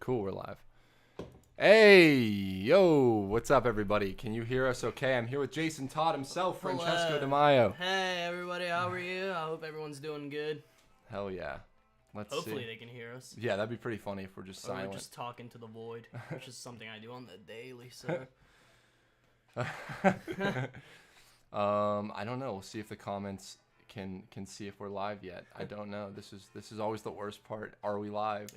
Cool, we're live. Hey, yo, what's up, everybody? Can you hear us okay? I'm here with Jason Todd himself, Francesco De Maio. Hey, everybody, how are you? I hope everyone's doing good. Hell yeah. Let's Hopefully see. they can hear us. Yeah, that'd be pretty funny if we're just Or silent. we're just talking to the void, which is something I do on the daily, so. I don't know. We'll see if the comments can see if we're live yet. I don't know. This is always the worst part. Are we live?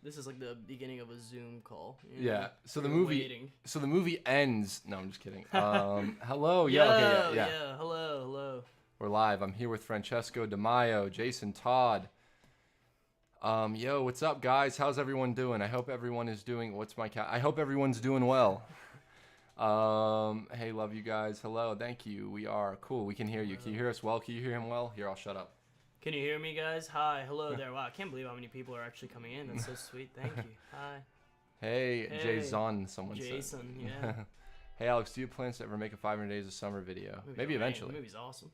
This is like the beginning of a Zoom call. Yeah. So the You're movie. waiting. So the movie ends. No, I'm just kidding. Hello. Yo, Okay, yeah. hello. We're live. I'm here with Francesco De Maio, Jason Todd. Yo, what's up, guys? How's everyone doing? I hope everyone is doing. I hope everyone's doing well. Hey, love you guys. Hello, thank you. We are cool. We can hear you. Can you hear us well? Can you hear him well? Here, I'll shut up. Can you hear me, guys? Hi, hello there. Wow, I can't believe how many people are actually coming in. That's so sweet. Thank you. Hi. Hey, Jason. Someone Jason, said. yeah. Hey, Alex, do you have plans to ever make a 500 Days of Summer video? Maybe eventually. The movie's awesome.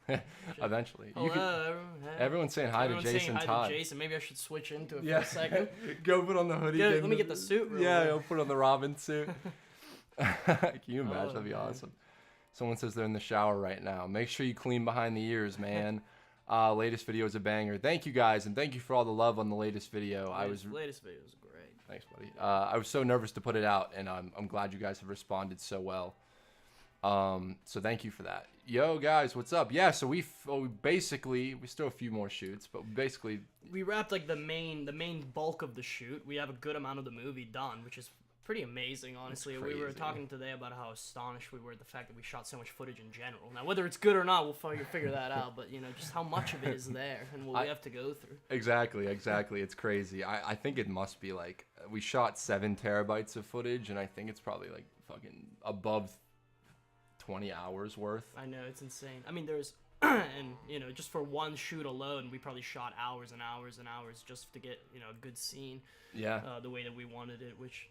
Eventually. Hello, everyone. Hey. Everyone's saying hi Everyone's to Jason saying hi Todd. to Jason. Maybe I should switch into it Yeah. for a second. Go put on the hoodie. Let me get the suit real Yeah, quick. I'll put on the Robin suit. Can you imagine? Oh, That'd be man. awesome. Someone says they're in the shower right now. Make sure you clean behind the ears, man. Latest video is a banger. Thank you guys, and thank you for all the love on the latest video. Latest video was great. Thanks, buddy. I was so nervous to put it out, and I'm glad you guys have responded so well. So thank you for that. Yo, guys, what's up? Yeah, so we still have a few more shoots, but basically We wrapped like the main bulk of the shoot. We have a good amount of the movie done, which is pretty amazing, honestly. We were crazy. talking today about how astonished we were at the fact that we shot so much footage in general. Now, whether it's good or not, we'll figure that out. But just how much of it is there and what we have to go through. Exactly. It's crazy. I think it must be like we shot 7 terabytes of footage, and I think it's probably like fucking above 20 hours worth. I know, it's insane. I mean, there's and just for one shoot alone, we probably shot hours and hours and hours just to get a good scene. Yeah. The way that we wanted it, which.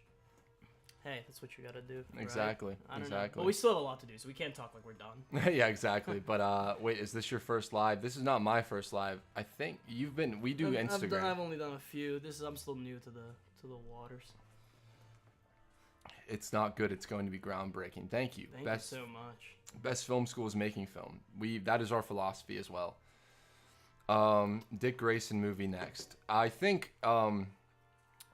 Hey, that's what you gotta do. Exactly. Right? I don't know. But we still have a lot to do, so we can't talk like we're done. Yeah, exactly. But wait, is this your first live? This is not my first live. I think we do Instagram. I've only done a few. I'm still new to the waters. It's not good. It's going to be groundbreaking. Thank you. Thank you so much. Best film school is making film. That is our philosophy as well. Dick Grayson movie next. I think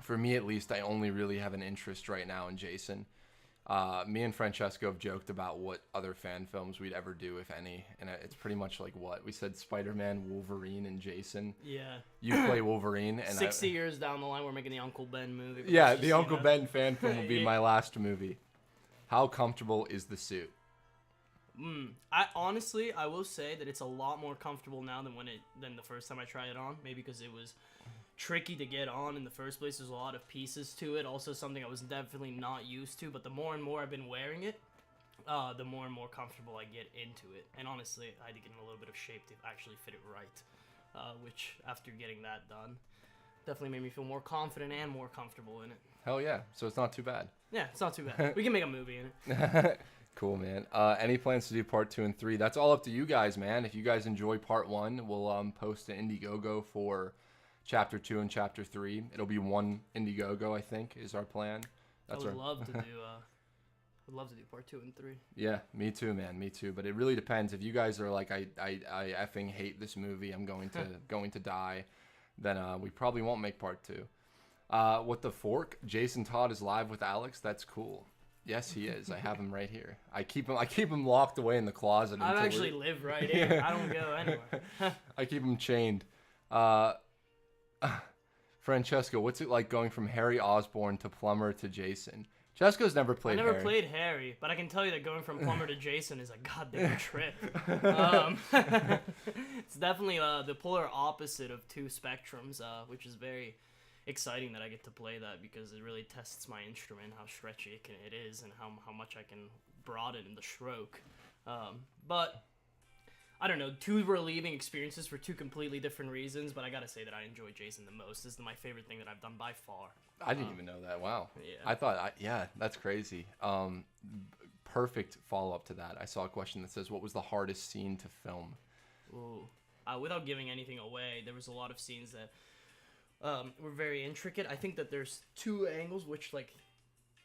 for me at least, I only really have an interest right now in Jason. Me and Francesco have joked about what other fan films we'd ever do, if any, and it's pretty much like what we said: Spider-Man, Wolverine, and Jason. Yeah. You play Wolverine, and 60 years down the line, we're making the Uncle Ben movie. Yeah, the Uncle Ben fan film will be my last movie. How comfortable is the suit? I will say that it's a lot more comfortable now than the first time I tried it on. Maybe because it was tricky to get on in the first place. There's a lot of pieces to it. Also something I was definitely not used to. But the more and more I've been wearing it, the more and more comfortable I get into it. And honestly, I had to get in a little bit of shape to actually fit it right. Which, after getting that done, definitely made me feel more confident and more comfortable in it. Hell yeah. So it's not too bad. Yeah, it's not too bad. We can make a movie in it. Cool, man. Any plans to do part 2 and 3? That's all up to you guys, man. If you guys enjoy part 1, we'll post an Indiegogo for chapter 2 and chapter 3. It'll be one Indiegogo, I think, is our plan. I would love to do part 2 and 3. Yeah, me too, man. Me too. But it really depends. If you guys are like, I effing hate this movie, I'm going to die, then we probably won't make part 2. What the fork? Jason Todd is live with Alex. That's cool. Yes, he is. I have him right here. I keep him locked away in the closet. I actually live right here. Yeah. I don't go anywhere. I keep him chained. Francesco, what's it like going from Harry Osborn to Plumber to Jason? Francesco's never played Harry. I never played Harry, but I can tell you that going from Plumber to Jason is a goddamn trip. It's definitely the polar opposite of two spectrums, which is very exciting that I get to play that because it really tests my instrument, how stretchy it is, and how much I can broaden the stroke. But I don't know, two relieving experiences for two completely different reasons, but I gotta say that I enjoy Jason the most. This is my favorite thing that I've done by far. I didn't even know that. Wow. Yeah. I thought, that's crazy. Perfect follow-up to that. I saw a question that says, what was the hardest scene to film? Ooh. Without giving anything away, there was a lot of scenes that were very intricate. I think that there's two angles which like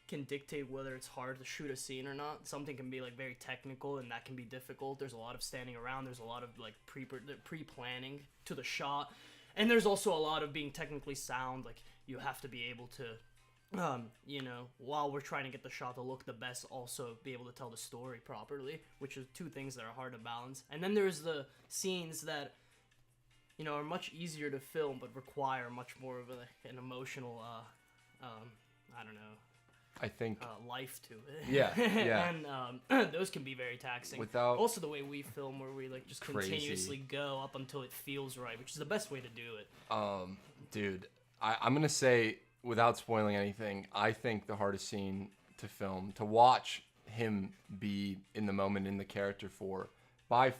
can dictate whether it's hard to shoot a scene or not. Something can be like very technical and that can be difficult. There's a lot of standing around. There's a lot of like pre-planning to the shot, and there's also a lot of being technically sound. Like you have to be able to, while we're trying to get the shot to look the best, also be able to tell the story properly, which are two things that are hard to balance. And then there's the scenes that are much easier to film but require much more of an emotional, I don't know. I think life to it. Yeah. And those can be very taxing. Without also the way we film, where we like just crazy. continuously go up until it feels right, which is the best way to do it. Dude, I'm gonna say without spoiling anything, I think the hardest scene to film, to watch him be in the moment in the character for, by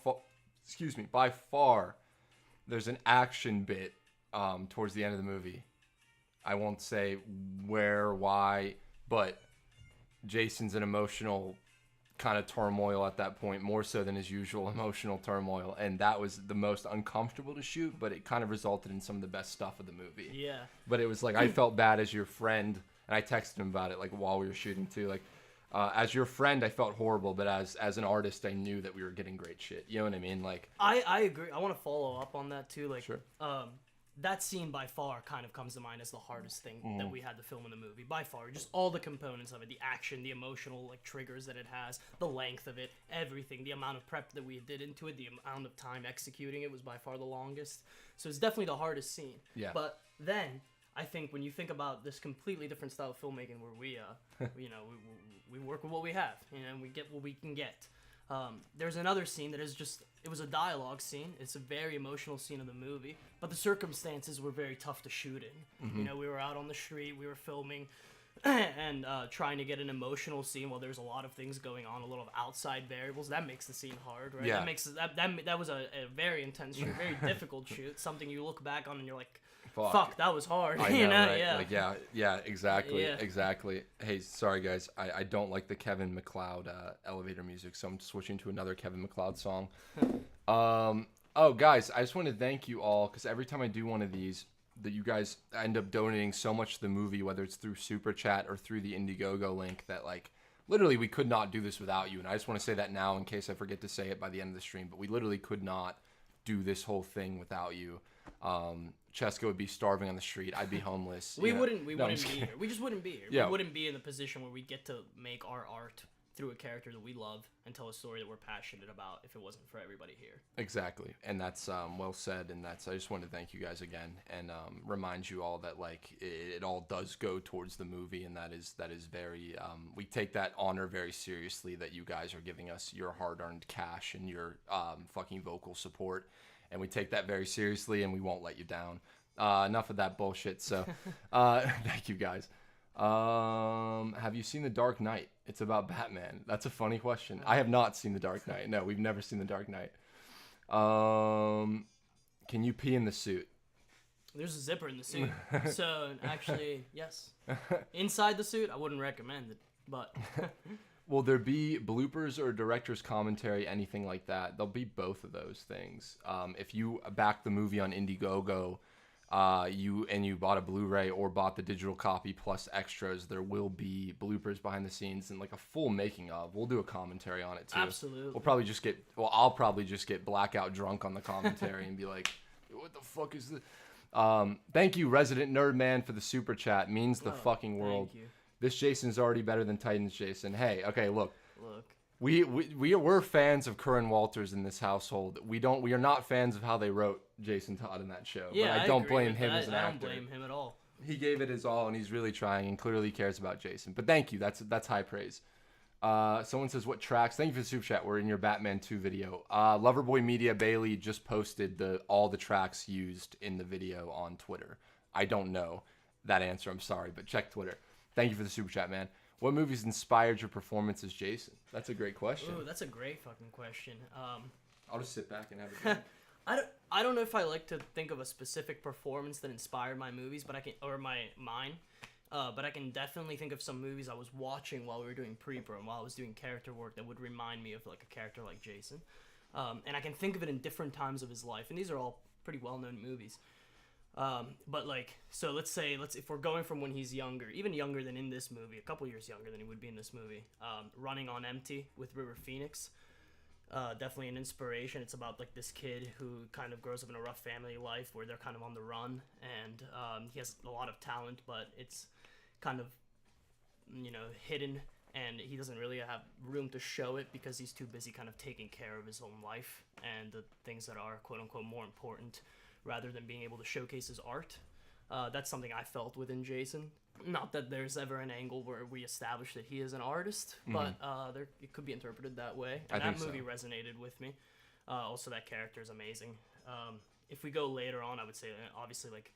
far, there's an action bit towards the end of the movie. I won't say where, why. But Jason's an emotional kind of turmoil at that point, more so than his usual emotional turmoil. And that was the most uncomfortable to shoot, but it kind of resulted in some of the best stuff of the movie. Yeah. But it was like, I felt bad as your friend, and I texted him about it like while we were shooting too. Like, as your friend, I felt horrible, but as an artist, I knew that we were getting great shit. You know what I mean? Like, I agree. I want to follow up on that too. Like, sure. That scene by far kind of comes to mind as the hardest thing that we had to film in the movie. By far, just all the components of it, the action, the emotional like triggers that it has, the length of it, everything, the amount of prep that we did into it, the amount of time executing it was by far the longest. So it's definitely the hardest scene. Yeah. But then I think when you think about this completely different style of filmmaking, where we we work with what we have, and we get what we can get. There's another scene that is it was a dialogue scene. It's a very emotional scene of the movie, but the circumstances were very tough to shoot in. Mm-hmm. We were out on the street, we were filming, and trying to get an emotional scene while there's a lot of things going on, a lot of outside variables. That makes the scene hard, right? Yeah. That makes that was a very intense shoot, very difficult shoot. Something you look back on and you're like, fuck, that was hard. I know, right? Yeah. Like, yeah, exactly, Yeah. exactly. Hey, sorry guys, I don't like the Kevin MacLeod elevator music, so I'm switching to another Kevin MacLeod song. Oh, guys, I just want to thank you all, because every time I do one of these, that you guys end up donating so much to the movie, whether it's through Super Chat or through the Indiegogo link, that like literally we could not do this without you. And I just want to say that now in case I forget to say it by the end of the stream, but we literally could not do this whole thing without you. Cheska would be starving on the street. I'd be homeless. We wouldn't be here. We just wouldn't be here. Yeah. We wouldn't be in the position where we get to make our art through a character that we love and tell a story that we're passionate about if it wasn't for everybody here. Exactly. And that's well said. And I just want to thank you guys again and remind you all that like it all does go towards the movie, and that is very we take that honor very seriously, that you guys are giving us your hard-earned cash and your fucking vocal support. And we take that very seriously, and we won't let you down. Enough of that bullshit. So, thank you guys. Have you seen The Dark Knight? It's about Batman. That's a funny question. I have not seen The Dark Knight. No, we've never seen The Dark Knight. Can you pee in the suit? There's a zipper in the suit. So, actually, yes. Inside the suit, I wouldn't recommend it, but... Will there be bloopers or director's commentary, anything like that? There'll be both of those things. If you back the movie on Indiegogo, you bought a Blu-ray or bought the digital copy plus extras, there will be bloopers behind the scenes and like a full making of. We'll do a commentary on it too. Absolutely. I'll probably just get blackout drunk on the commentary and be like, what the fuck is this? Thank you, Resident Nerd Man, for the super chat. Means the fucking world. Thank you. This Jason's already better than Titans Jason. Hey, okay, look. Look. We're fans of Curran Walters in this household. We are not fans of how they wrote Jason Todd in that show. Yeah, but I don't blame him as an actor. I don't blame him at all. He gave it his all, and he's really trying, and clearly cares about Jason. But thank you. That's high praise. Someone says, what tracks? Thank you for the super chat. We're in your Batman 2 video. Loverboy Media Bailey just posted all the tracks used in the video on Twitter. I don't know that answer. I'm sorry, but check Twitter. Thank you for the super chat, man. What movies inspired your performance as Jason? That's a great question. Ooh, that's a great fucking question. I'll just sit back and have a drink. I don't know if I like to think of a specific performance that inspired my movies, but I can definitely think of some movies I was watching while we were doing pre-pro and while I was doing character work that would remind me of like a character like Jason. And I can think of it in different times of his life, and these are all pretty well-known movies. But like, so let's if we're going from when he's younger, even younger than in this movie, a couple years younger than he would be in this movie, Running on Empty with River Phoenix. Definitely an inspiration. It's about like this kid who kind of grows up in a rough family life where they're kind of on the run, and he has a lot of talent, but it's kind of, hidden, and he doesn't really have room to show it because he's too busy kind of taking care of his own life and the things that are quote unquote more important, rather than being able to showcase his art. That's something I felt within Jason. Not that there's ever an angle where we establish that he is an artist, but it could be interpreted that way. And that movie resonated with me. Also, that character is amazing. If we go later on, I would say obviously like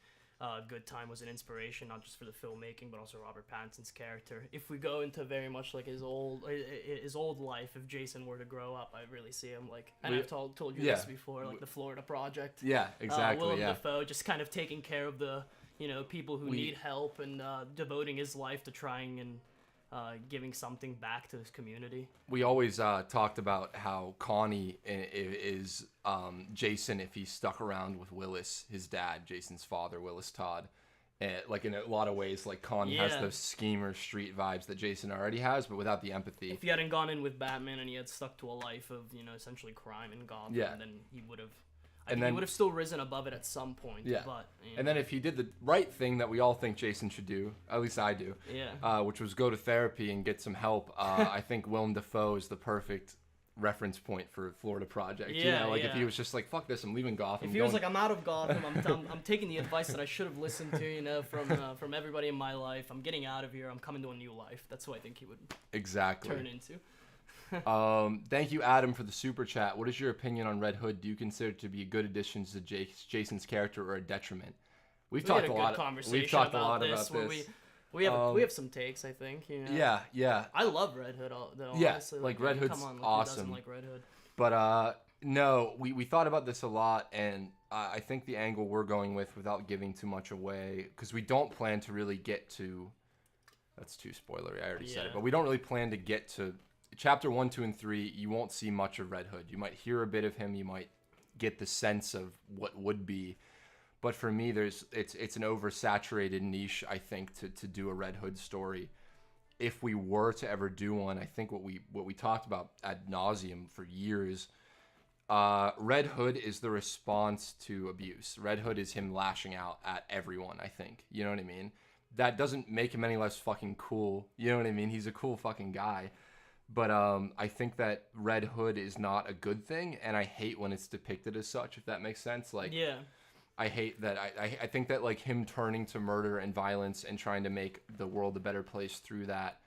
Good Time was an inspiration, not just for the filmmaking, but also Robert Pattinson's character. If we go into very much like his old life, if Jason were to grow up, I really see him like, and I've told you this before, like the Florida Project. Yeah, exactly. Willem Dafoe just kind of taking care of the people who need help, and devoting his life to trying and giving something back to his community. We always talked about how Connie is Jason if he stuck around with Willis, his dad, Jason's father, Willis Todd. Like in a lot of ways, like Connie has those schemer street vibes that Jason already has, but without the empathy. If he hadn't gone in with Batman and he had stuck to a life of essentially crime in Gotham, then he would have. He would have still risen above it at some point. Yeah. But, and then if he did the right thing that we all think Jason should do, at least I do, which was go to therapy and get some help, I think Willem Dafoe is the perfect reference point for Florida Project. If he was just like, fuck this, I'm leaving Gotham. If he was like, I'm out of Gotham, I'm taking the advice that I should have listened to, from everybody in my life. I'm getting out of here. I'm coming to a new life. That's what I think he would turn into. Thank you, Adam, for the super chat. What is your opinion on Red Hood? Do you consider it to be a good addition to Jason's character or a detriment? We've talked a lot about this. We have some takes, I think. Yeah. I love Red Hood, though. Yeah, honestly. like Red Hood's awesome. Who doesn't like Red Hood? But no, we thought about this a lot, and I think the angle we're going with, without giving too much away, because we don't plan to really get to. That's too spoilery. I already said it, but we don't really plan to get to. Chapter 1, 2, and 3, you won't see much of Red Hood. You might hear a bit of him. You might get the sense of what would be. But for me, it's an oversaturated niche, I think, to do a Red Hood story. If we were to ever do one, I think what we talked about ad nauseum for years, Red Hood is the response to abuse. Red Hood is him lashing out at everyone, I think. You know what I mean? That doesn't make him any less fucking cool. You know what I mean? He's a cool fucking guy. But I think that Red Hood is not a good thing, and I hate when it's depicted as such, if that makes sense. Like, I hate that. I think that like him turning to murder and violence and trying to make the world a better place through that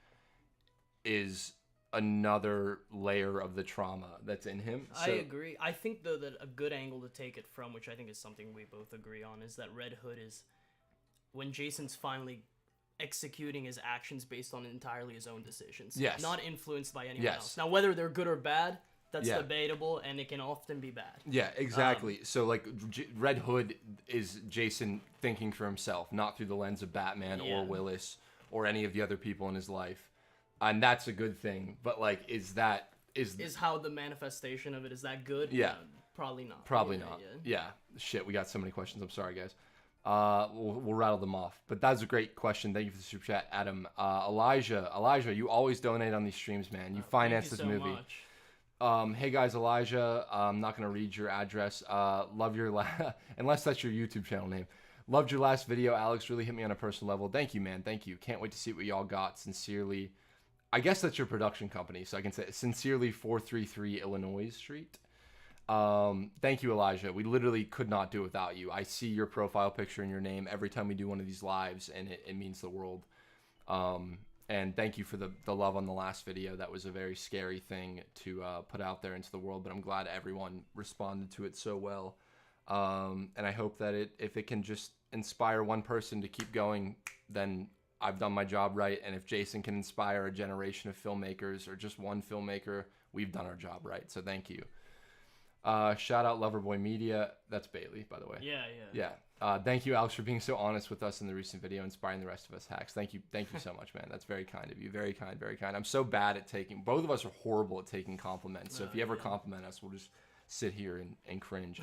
is another layer of the trauma that's in him. I agree. I think, though, that a good angle to take it from, which I think is something we both agree on, is that Red Hood is when Jason's finally executing his actions based on entirely his own decisions. Yes. Not influenced by anyone else. Now, whether they're good or bad, that's debatable, and it can often be bad. Yeah, exactly. So, like, Red Hood is Jason thinking for himself, not through the lens of Batman or Willis or any of the other people in his life. And that's a good thing. But, like, is how the manifestation of it, is that good? Yeah. Probably not. Probably not. Yeah. Shit, we got so many questions. I'm sorry, guys. We'll rattle them off. But that's a great question. Thank you for the super chat, Adam. Elijah, you always donate on these streams, man. You finance this movie. Much. Hey guys, Elijah. I'm not gonna read your address. Love your unless that's your YouTube channel name. Loved your last video, Alex. Really hit me on a personal level. Thank you, man. Thank you. Can't wait to see what y'all got. Sincerely, I guess that's your production company, so I can say sincerely 433 Illinois Street. Thank you, Elijah. We literally could not do it without you. I see your profile picture and your name every time we do one of these lives, and it means the world. And thank you for the love on the last video. That was a very scary thing to put out there into the world, but I'm glad everyone responded to it so well. And I hope that if it can just inspire one person to keep going, then I've done my job right. And if Jason can inspire a generation of filmmakers or just one filmmaker, we've done our job right. So thank you. Shout out Loverboy Media. That's Bailey, by the way. Yeah. Thank you, Alex, for being so honest with us in the recent video, inspiring the rest of us hacks. Thank you so much, man. That's very kind of you. Very kind, very kind. I'm so bad at both of us are horrible at taking compliments. So if you ever compliment us, we'll just sit here and cringe.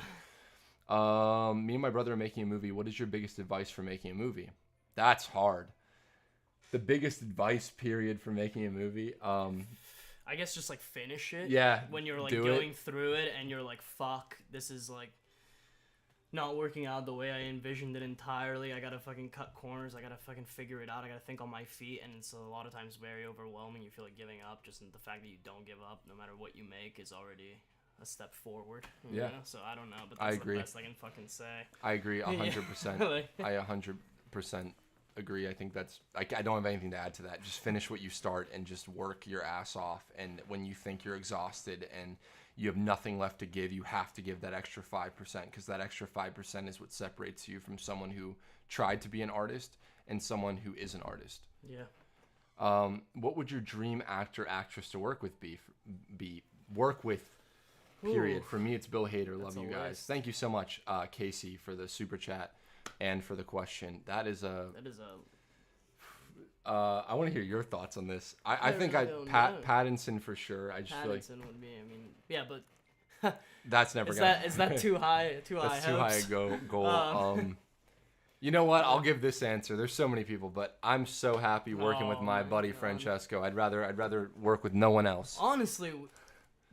Me and my brother are making a movie. What is your biggest advice for making a movie? That's hard. The biggest advice period for making a movie. I guess just like finish it. Yeah. When you're like do going it. through it and you're like, fuck, this is like not working out the way I envisioned it entirely. I gotta fucking cut corners. I gotta fucking figure it out. I gotta think on my feet, and it's a lot of times very overwhelming. You feel like giving up. Just the fact that you don't give up, no matter what you make, is already a step forward. You know? So I don't know, but that's agree. the best I can fucking say. I agree 100%. Yeah. I 100% agree. I think that's I don't have anything to add to that. Just finish what you start and just work your ass off. And when you think you're exhausted and you have nothing left to give, you have to give that extra 5%, because that extra 5% is what separates you from someone who tried to be an artist and someone who is an artist. Yeah. What would your dream actor, actress to work with be? Work with, period. Ooh. For me, it's Bill Hader. Love That's you a guys. list. Thank you so much, Casey, for the super chat and for the question. That is a... I want to hear your thoughts on this. I think really don't know. Pattinson for sure. I just feel like Pattinson would be. I mean, yeah, but that's never is gonna. is that too high? Too high. That's too high a goal. You know what? I'll give this answer. There's so many people, but I'm so happy working with my buddy God. Francesco. I'd rather work with no one else. Honestly,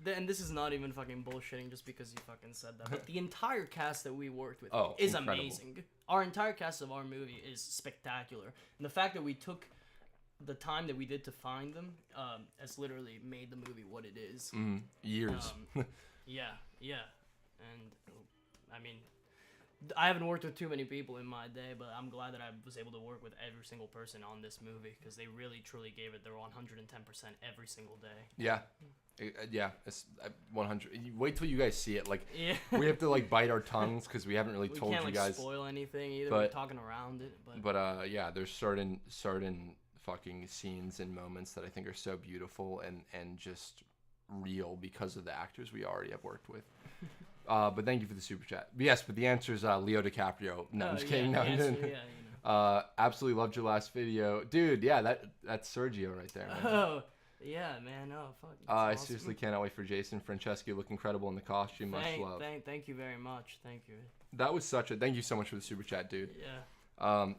and this is not even fucking bullshitting just because you fucking said that, but the entire cast that we worked with is incredible. amazing. Our entire cast of our movie is spectacular. And the fact that we took the time that we did to find them has literally made the movie what it is. Years. Yeah. And, I mean, I haven't worked with too many people in my day, but I'm glad that I was able to work with every single person on this movie, because they really, truly gave it their 110% every single day. Yeah. Yeah, it's 100. Wait till you guys see it. Like, Yeah. we have to like bite our tongues because we haven't really We told can't you like guys. spoil anything either. but- We're talking around it, but Yeah, there's certain fucking scenes and moments that I think are so beautiful and just real because of the actors we already have worked with. But thank you for the super chat. But yes, but the answer is Leo DiCaprio. No, I'm just kidding. No, yes, no, yeah, no. you know. Absolutely loved your last video, dude. Yeah, that's Sergio right there. Man. Oh, yeah, man. Oh, fuck. that's I awesome. seriously cannot wait for Jason. Franceschi look incredible in the costume. Much love. Thank you very much. Thank you. That was thank you so much for the super chat, dude. Yeah.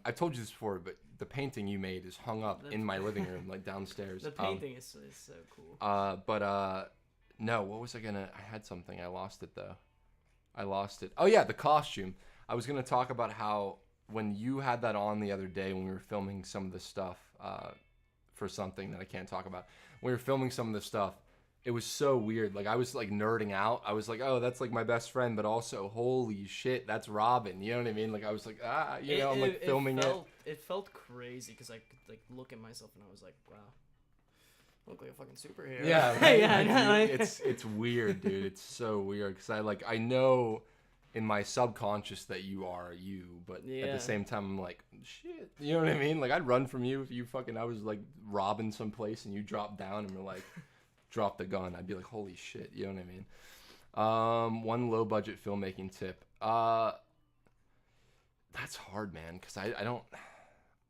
I've told you this before, but the painting you made is hung up in my living room, like downstairs. The painting is so cool. No, what was I gonna? I had something. I lost it though. I lost it. Oh yeah, the costume. I was gonna talk about how when you had that on the other day when we were filming some of the stuff for something that I can't talk about. When we were filming some of the stuff, it was so weird. Like I was like nerding out. I was like, oh, that's like my best friend, but also, holy shit, that's Robin. You know what I mean? Like I was like, I'm like filming it. It felt crazy because I could like look at myself and I was like, wow, I look like a fucking superhero. Yeah, right? Yeah, I know. It's weird, dude. It's so weird because I know in my subconscious that you are you, but at the same time I'm like, shit. You know what I mean? Like I'd run from you if you I was like robbing someplace and you dropped down and were like, drop the gun. I'd be like, holy shit. You know what I mean? One low budget filmmaking tip. That's hard, man, because I don't,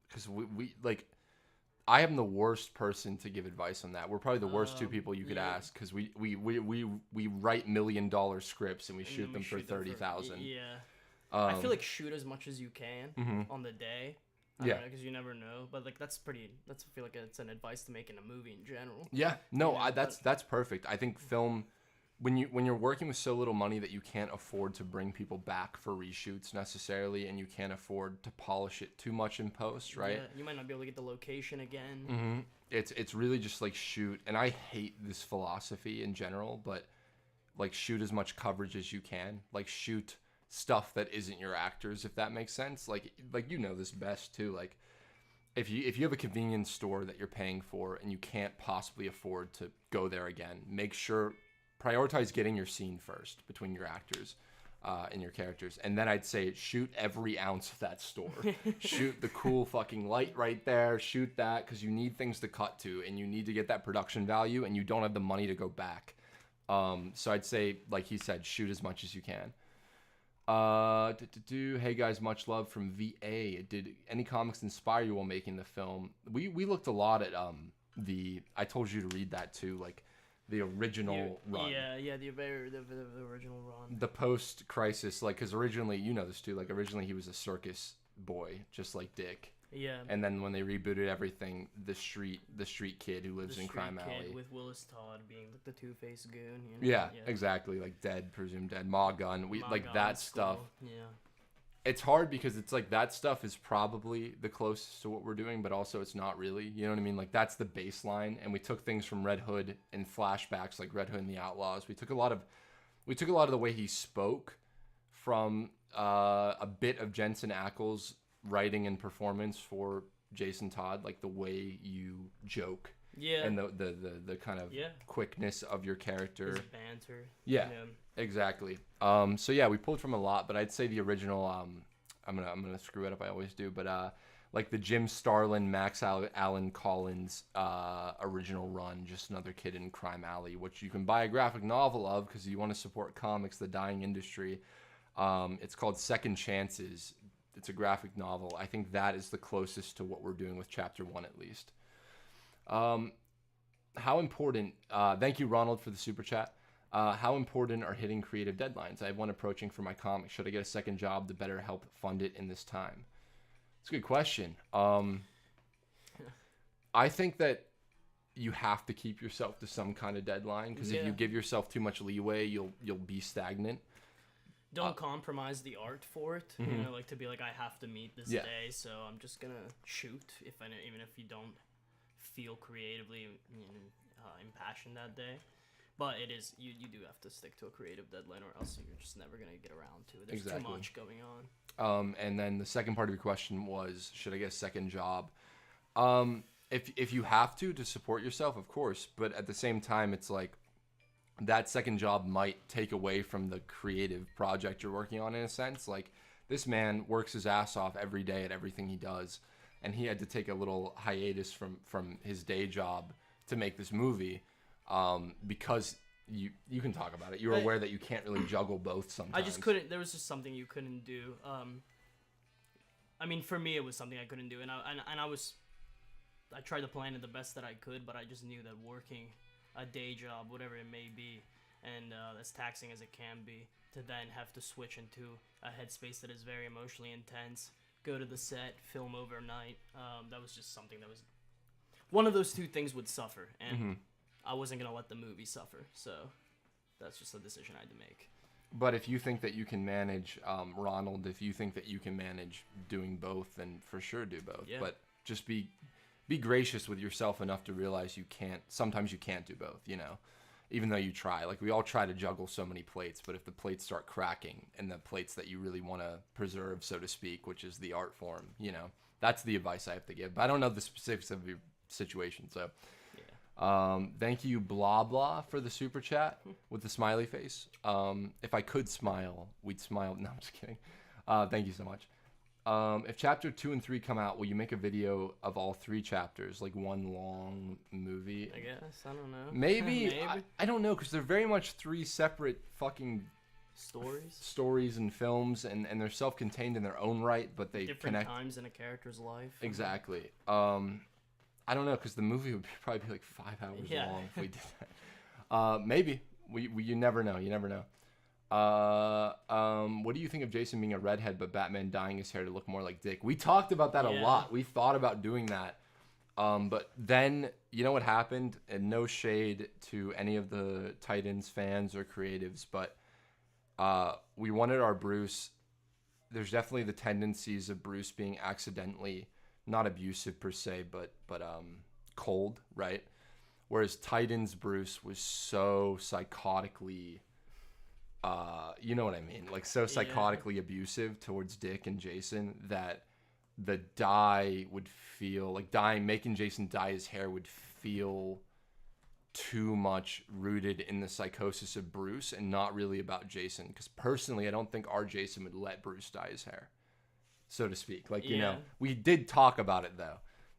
because we like. I am the worst person to give advice on that. We're probably the worst two people you could ask because we write $1 million scripts and we shoot them for 30,000. Yeah. I feel like shoot as much as you can on the day. Because you never know. But like I feel like it's an advice to make in a movie in general. Yeah. No, that's perfect. I think film. When you're working with so little money that you can't afford to bring people back for reshoots necessarily, and you can't afford to polish it too much in post, right? Yeah, you might not be able to get the location again. Mm-hmm. It's really just like shoot, and I hate this philosophy in general, but like shoot as much coverage as you can. Like shoot stuff that isn't your actors, if that makes sense. Like you know this best too. Like if you have a convenience store that you're paying for and you can't possibly afford to go there again, make sure. Prioritize getting your scene first between your actors and your characters. And then I'd say shoot every ounce of that store. Shoot the cool fucking light right there. Shoot that because you need things to cut to and you need to get that production value and you don't have the money to go back. So I'd say, like he said, shoot as much as you can. Hey guys, much love from VA. Did any comics inspire you while making the film? We looked a lot at I told you to read that too, like the original run. Yeah, the original run. The post-crisis, like, because originally, you know this too, like, originally he was a circus boy, just like Dick. Yeah. And then when they rebooted everything, the street kid who lives in Crime Alley. With Willis Todd being like the two-faced goon. You know? Yeah, exactly. Like presumed dead, Ma Gun. That stuff. Yeah. It's hard because it's like that stuff is probably the closest to what we're doing, but also it's not really. You know what I mean? Like that's the baseline, and we took things from Red Hood in flashbacks, like Red Hood and the Outlaws. We took a lot of the way he spoke from a bit of Jensen Ackles' writing and performance for Jason Todd, like the way you joke. Yeah. And the kind of quickness of your character. His banter. Yeah. Exactly. So yeah, we pulled from a lot, but I'd say the original. I'm gonna screw it up. I always do, but like the Jim Starlin, Max Allen Collins original run, just another kid in Crime Alley, which you can buy a graphic novel of because you want to support comics, the dying industry. It's called Second Chances. It's a graphic novel. I think that is the closest to what we're doing with Chapter 1 at least. How important? Thank you, Ronald, for the super chat. How important are hitting creative deadlines? I have one approaching for my comic. Should I get a second job to better help fund it in this time? It's a good question. I think that you have to keep yourself to some kind of deadline because if you give yourself too much leeway, you'll be stagnant. Don't compromise the art for it. Mm-hmm. You know, like to be like, I have to meet this day, so I'm just gonna shoot. Even if you don't feel creatively impassioned that day. But it is you do have to stick to a creative deadline, or else you're just never gonna get around to it. There's too much going on. And then the second part of your question was, should I get a second job? If you have to support yourself, of course. But at the same time, it's like that second job might take away from the creative project you're working on in a sense. Like this man works his ass off every day at everything he does, and he had to take a little hiatus from his day job to make this movie. Because you can talk about it. You're aware that you can't really juggle both sometimes. I just couldn't. There was just something you couldn't do. I mean, for me, it was something I couldn't do, and I tried to plan it the best that I could, but I just knew that working a day job, whatever it may be, and as taxing as it can be, to then have to switch into a headspace that is very emotionally intense, go to the set, film overnight. That was just something that was one of those two things would suffer, and I wasn't gonna let the movie suffer. So that's just a decision I had to make. But if you think that you can manage, Ronald, if you think that you can manage doing both, then for sure do both. Yeah. But just be gracious with yourself enough to realize sometimes you can't do both, you know, even though you try. Like we all try to juggle so many plates, but if the plates start cracking and the plates that you really want to preserve, so to speak, which is the art form, you know, that's the advice I have to give. But I don't know the specifics of your situation, so... thank you, blah blah, for the super chat with the smiley face. If I could smile, we'd smile. No, I'm just kidding. Thank you so much. If chapter 2 and 3 come out, will you make a video of all 3 chapters, like one long movie? I guess. I don't know. Maybe. I don't know, because they're very much 3 separate fucking stories and films, and they're self-contained in their own right, but they different connect times in a character's life. Exactly. I don't know, because the movie would probably be like 5 hours long if we did that. Maybe. You never know. You never know. What do you think of Jason being a redhead, but Batman dyeing his hair to look more like Dick? We talked about that a lot. We thought about doing that. But then, you know what happened? And no shade to any of the Titans fans or creatives, but we wanted our Bruce. There's definitely the tendencies of Bruce being accidentally... not abusive per se, but cold, right? Whereas Titan's Bruce was so psychotically, you know what I mean? Like so psychotically abusive towards Dick and Jason that the dye would feel like making Jason dye his hair would feel too much rooted in the psychosis of Bruce and not really about Jason. Because personally, I don't think our Jason would let Bruce dye his hair, so to speak. Like, you know, we did talk about it though.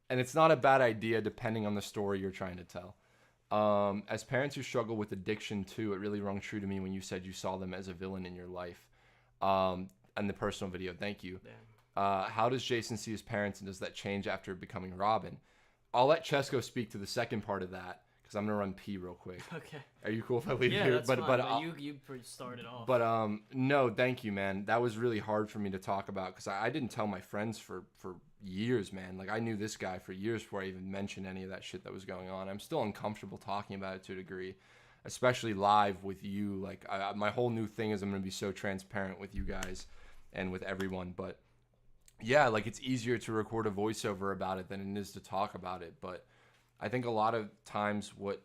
And it's not a bad idea depending on the story you're trying to tell. As parents who struggle with addiction too, it really rung true to me when you said you saw them as a villain in your life. And the personal video, thank you. How does Jason see his parents, and does that change after becoming Robin? I'll let Chesko speak to the second part of that, because I'm gonna run pee real quick. Okay. Are you cool if I leave Yeah, here? that's fine. But you started off. But no, thank you, man. That was really hard for me to talk about because I didn't tell my friends for years, man. Like I knew this guy for years before I even mentioned any of that shit that was going on. I'm still uncomfortable talking about it to a degree, especially live with you. Like my whole new thing is I'm gonna be so transparent with you guys and with everyone. But yeah, like it's easier to record a voiceover about it than it is to talk about it. But I think a lot of times what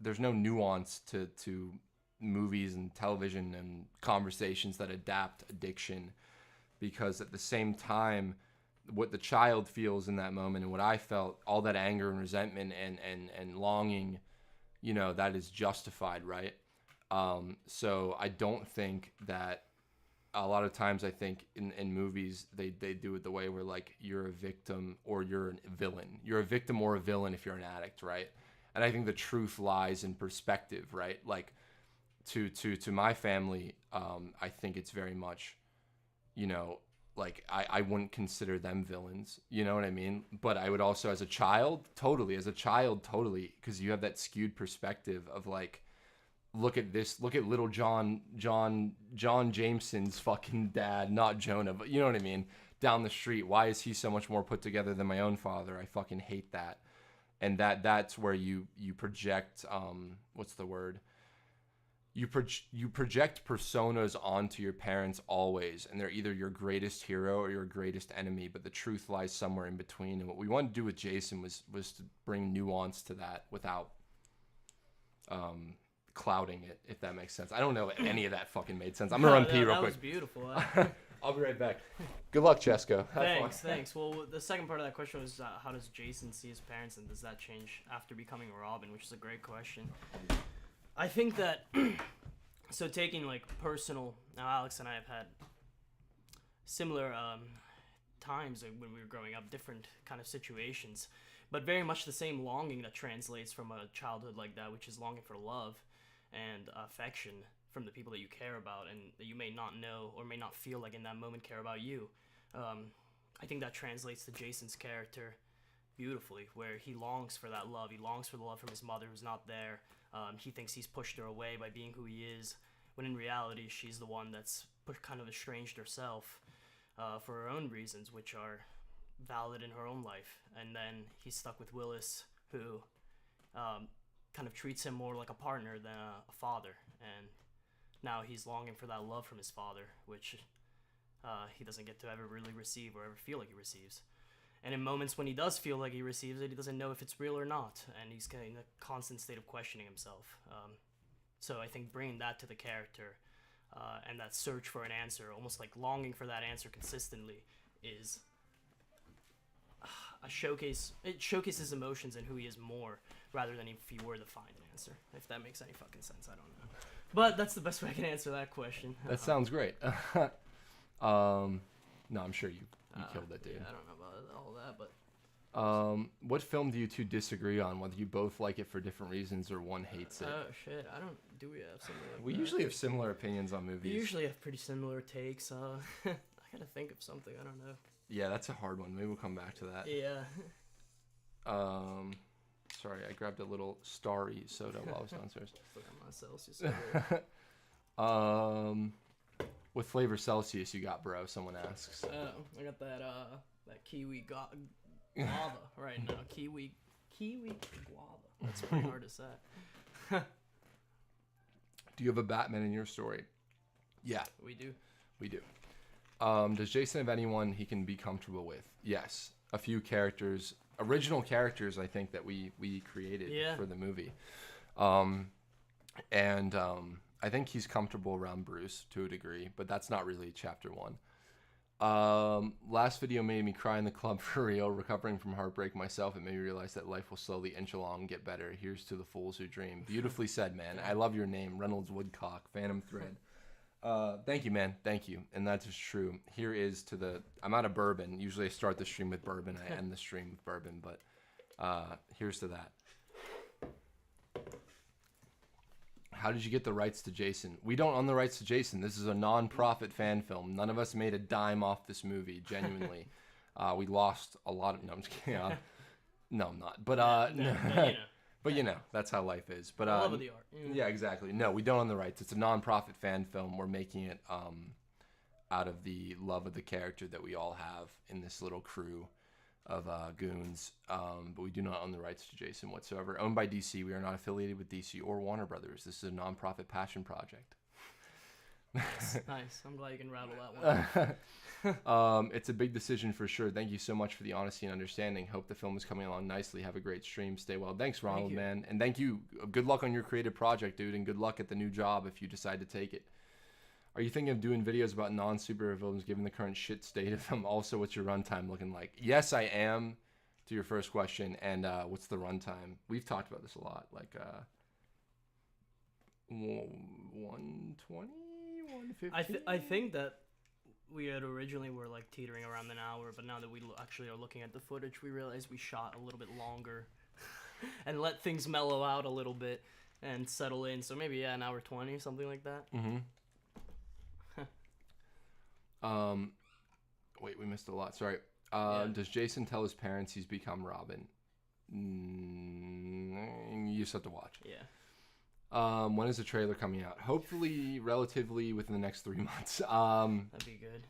there's no nuance to movies and television and conversations that adapt addiction, because at the same time what the child feels in that moment and what I felt, all that anger and resentment and longing, you know, that is justified, right? So I don't think that a lot of times I think in movies they do it the way where like you're a victim or you're a villain. You're a victim or a villain if you're an addict, right? And I think the truth lies in perspective, right? Like to my family, I think it's very much, you know, like I wouldn't consider them villains, you know what I mean? But I would also as a child, totally, because you have that skewed perspective of like, look at little John Jameson's fucking dad, not Jonah, but you know what I mean, down the street. Why is he so much more put together than my own father? I fucking hate that. And that's where you project what's the word? You project personas onto your parents always, and they're either your greatest hero or your greatest enemy, but the truth lies somewhere in between. And what we wanted to do with Jason was to bring nuance to that without clouding it, if that makes sense. I don't know if any of that fucking made sense. I'm gonna run pee real quick. That was beautiful. I'll be right back. Good luck, Chesko. Thanks. Well, the second part of that question was how does Jason see his parents, and does that change after becoming Robin, which is a great question. I think that, so taking like personal, now Alex and I have had similar times when we were growing up, different kind of situations, but very much the same longing that translates from a childhood like that, which is longing for love and affection from the people that you care about and that you may not know or may not feel like in that moment care about you. I think that translates to Jason's character beautifully, where he longs for that love. He longs for the love from his mother who's not there. He thinks he's pushed her away by being who he is, when in reality she's the one that's kind of estranged herself for her own reasons, which are valid in her own life. And then he's stuck with Willis, who kind of treats him more like a partner than a father. And now he's longing for that love from his father, which he doesn't get to ever really receive or ever feel like he receives. And in moments when he does feel like he receives it, he doesn't know if it's real or not, and he's in a constant state of questioning himself. So I think bringing that to the character and that search for an answer, almost like longing for that answer consistently, is a showcase. It showcases emotions and who he is more, rather than if he were to find an answer. If that makes any fucking sense, I don't know. But that's the best way I can answer that question. That sounds great. No, I'm sure you killed that dude. Yeah, I don't know about all that, but what film do you two disagree on? Whether you both like it for different reasons or one hates it? Oh shit, I don't. Do we have something like We that? usually have similar opinions on movies. We usually have pretty similar takes. I gotta think of something. I don't know. Yeah, that's a hard one. Maybe we'll come back to that. Yeah. Sorry, I grabbed a little starry soda while I was downstairs. Look at my Celsius. What flavor Celsius you got, bro? Someone asks. I got that kiwi guava right now. Kiwi guava. That's pretty hard to say. Do you have a Batman in your story? Yeah, We do. we do. Does Jason have anyone he can be comfortable with? Yes, a few characters, original characters. I think that we created for the movie, and I think he's comfortable around Bruce to a degree, but that's not really chapter 1. Last video made me cry in the club for real. Recovering from heartbreak myself, it made me realize that life will slowly inch along and get better. Here's to the fools who dream. Beautifully said, man. I love your name, Reynolds Woodcock, Phantom Thread. Thank you, man. Thank you. And that is true. Here is to the... I'm out of bourbon. Usually I start the stream with bourbon. I end the stream with bourbon, but here's to that. How did you get the rights to Jason? We don't own the rights to Jason. This is a non-profit fan film. None of us made a dime off this movie, genuinely. We lost a lot of... No, I'm just kidding. No, I'm not. But But you know, that's how life is. But love of the art. yeah, exactly. No, we don't own the rights. It's a non-profit fan film. We're making it out of the love of the character that we all have in this little crew of goons. But we do not own the rights to Jason whatsoever. Owned by DC. We are not affiliated with DC or Warner Brothers. This is a non-profit passion project. Nice. I'm glad you can rattle that one. It's a big decision for sure. Thank you so much for the honesty and understanding. Hope the film is coming along nicely. Have a great stream. Stay well. Thanks, Ronald, man. And thank you. Good luck on your creative project, dude. And good luck at the new job if you decide to take it. Are you thinking of doing videos about non-superhero films given the current shit state of them? Also, what's your runtime looking like? Yes, I am, to your first question. And what's the runtime? We've talked about this a lot. Like 120? 115? I think that we had originally were like teetering around an hour, but now that we actually are looking at the footage, we realize we shot a little bit longer and let things mellow out a little bit and settle in. So maybe an hour 20, something like that. Wait, we missed a lot. Sorry. Does Jason tell his parents he's become Robin? You just have to watch. Yeah. When is the trailer coming out? Hopefully, relatively within the next 3 months. That'd be good.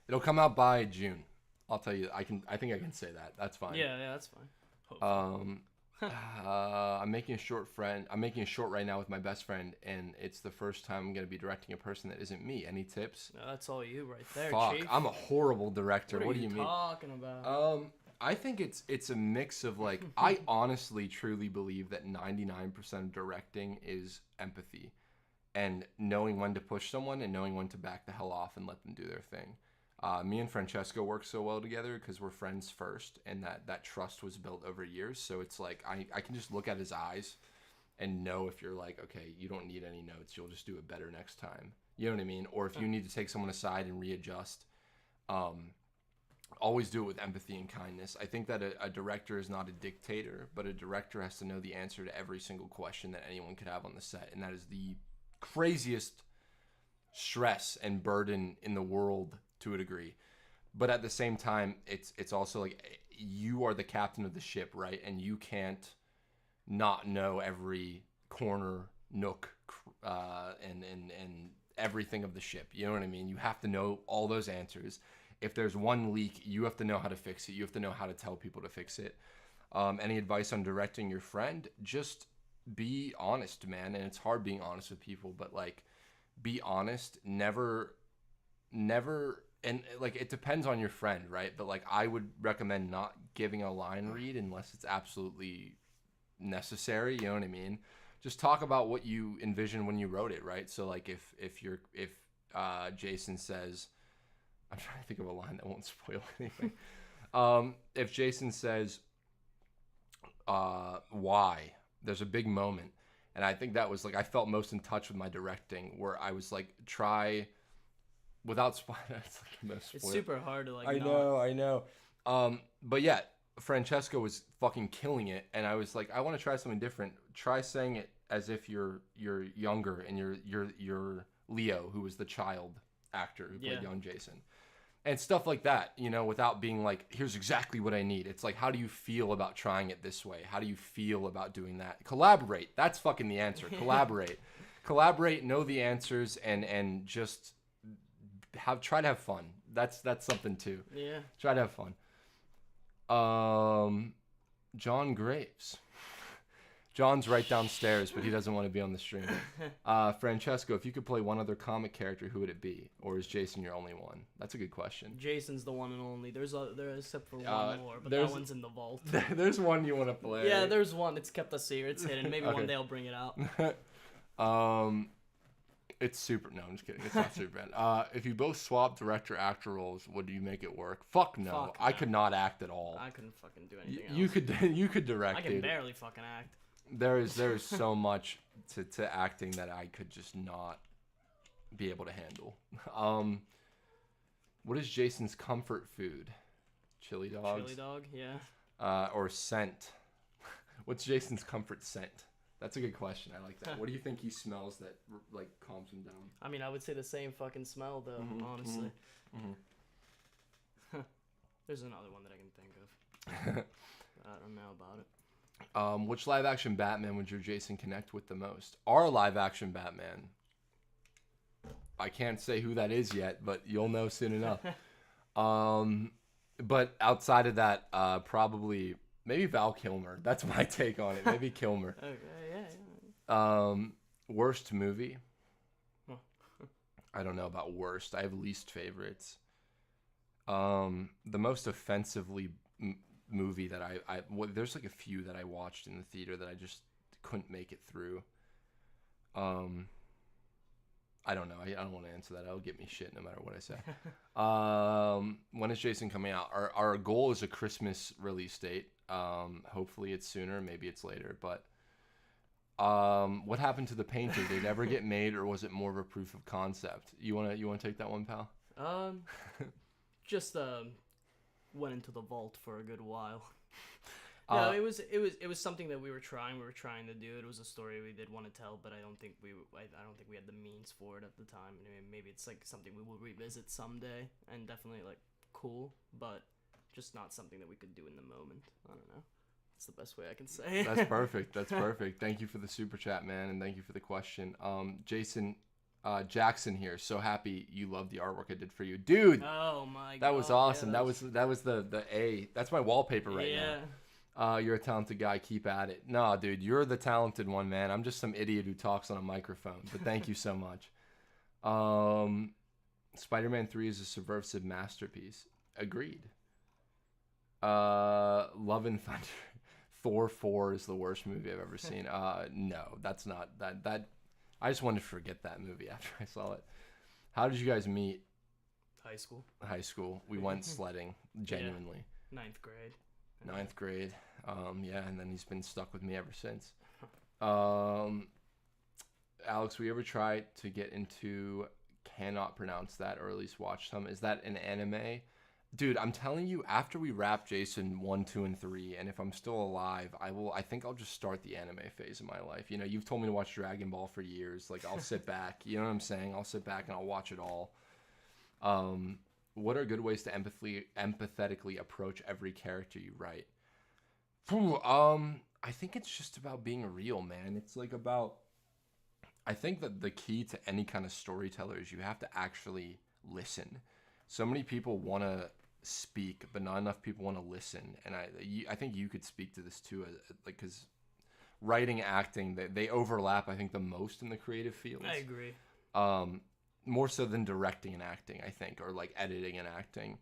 It'll come out by June. I'll tell you. I think I can say that. That's fine. Yeah, that's fine. Hopefully. I'm making a short right now with my best friend, and it's the first time I'm gonna be directing a person that isn't me. Any tips? No, that's all you right there, Fuck, Chief. I'm a horrible director. What do you mean? Talking about? I think it's a mix of like I honestly truly believe that 99% of directing is empathy and knowing when to push someone and knowing when to back the hell off and let them do their thing. Me and Francesco work so well together because we're friends first, and that trust was built over years. So it's like I can just look at his eyes and know if you're like, okay, you don't need any notes, you'll just do it better next time. You know what I mean? Or if you need to take someone aside and readjust, always do it with empathy and kindness. I think that a director is not a dictator, but a director has to know the answer to every single question that anyone could have on the set, and that is the craziest stress and burden in the world to a degree. But at the same time, it's also like you are the captain of the ship, right? And you can't not know every corner, nook, and everything of the ship. You know what I mean? You have to know all those answers. If there's one leak, you have to know how to fix it. You have to know how to tell people to fix it. Any advice on directing your friend? Just be honest, man. And it's hard being honest with people, but like, be honest. Never, and like, it depends on your friend, right? But like, I would recommend not giving a line read unless it's absolutely necessary. You know what I mean? Just talk about what you envisioned when you wrote it, right? So like, if Jason says, I'm trying to think of a line that won't spoil anything. If Jason says, why, there's a big moment. And I think that was like, I felt most in touch with my directing, where I was like, try without spoiling. It's like the most It's super hard to like. I know. But yeah, Francesco was fucking killing it. And I was like, I want to try something different. Try saying it as if you're younger and you're Leo, who was the child actor who played young Jason. And stuff like that, you know, without being like, here's exactly what I need. It's like, how do you feel about trying it this way? How do you feel about doing that? Collaborate. That's fucking the answer. Collaborate. Collaborate, know the answers, and just try to have fun. That's something too. Yeah. Try to have fun. John Graves. John's right downstairs, but he doesn't want to be on the stream. Francesco, if you could play one other comic character, who would it be? Or is Jason your only one? That's a good question. Jason's the one and only. There except for one more, but that one's in the vault. There's one you want to play. Yeah, there's one. It's kept a secret. It's hidden. Maybe one day I'll bring it out. It's super. No, I'm just kidding. It's not super bad. If you both swap director-actor roles, would you make it work? Fuck no. Fuck I no. could not act at all. I couldn't fucking do anything else. You could direct. I can dude. barely fucking act. There is so much to acting that I could just not be able to handle. What is Jason's comfort food? Chili dogs? Chili dog, yeah. Or scent? What's Jason's comfort scent? That's a good question. I like that. What do you think he smells that like calms him down? I mean, I would say the same fucking smell though, honestly. There's another one that I can think of. I don't know about it. Which live action Batman would your Jason connect with the most? Our live action Batman. I can't say who that is yet, but you'll know soon enough. But outside of that, probably maybe Val Kilmer. That's my take on it. Maybe Kilmer. Okay, yeah. Worst movie. I don't know about worst. I have least favorites. The most offensively movie that there's like a few that I watched in the theater that I just couldn't make it through. I don't know. I don't want to answer that. It'll get me shit no matter what I say. When is Jason coming out? Our goal is a Christmas release date. Hopefully it's sooner. Maybe it's later. But what happened to the painter? Did it ever get made, or was it more of a proof of concept? You wanna take that one, pal? Just went into the vault for a good while. No, it was something that we were trying to do. It was a story we did want to tell, but I don't think we had the means for it at the time. I mean, maybe it's like something we will revisit someday, and definitely like cool, but just not something that we could do in the moment. I don't know. That's the best way I can say. That's perfect. That's perfect. Thank you for the super chat, man, and thank you for the question. Jason Jackson here. So happy you love the artwork I did for you, dude. Oh my god, that was awesome. Yeah, that was the A. That's my wallpaper right now. You're a talented guy. Keep at it. No, dude, you're the talented one, man. I'm just some idiot who talks on a microphone. But thank you so much. Spider-Man 3 is a subversive masterpiece. Agreed. Love and Thunder. Thor 4 is the worst movie I've ever seen. No, that's not that. I just wanted to forget that movie after I saw it. How did you guys meet? High school. High school. We went sledding, genuinely. Yeah. Ninth grade. Ninth grade. Yeah, and then he's been stuck with me ever since. Alex, we ever try to get into, cannot pronounce that, or at least watch some? Is that an anime? Dude, I'm telling you, after we wrap Jason 1, 2, and 3, and if I'm still alive, I think I'll just start the anime phase of my life. You know, you've told me to watch Dragon Ball for years. Like, I'll sit back. You know what I'm saying? I'll sit back and I'll watch it all. What are good ways to empathetically approach every character you write? I think it's just about being real, man. It's like about... I think that the key to any kind of storyteller is you have to actually listen. So many people want to speak, but not enough people want to listen. And I think you could speak to this too, like, because writing, acting, they overlap, I think, the most in the creative fields. I agree. More so than directing and acting, I think, or like editing and acting.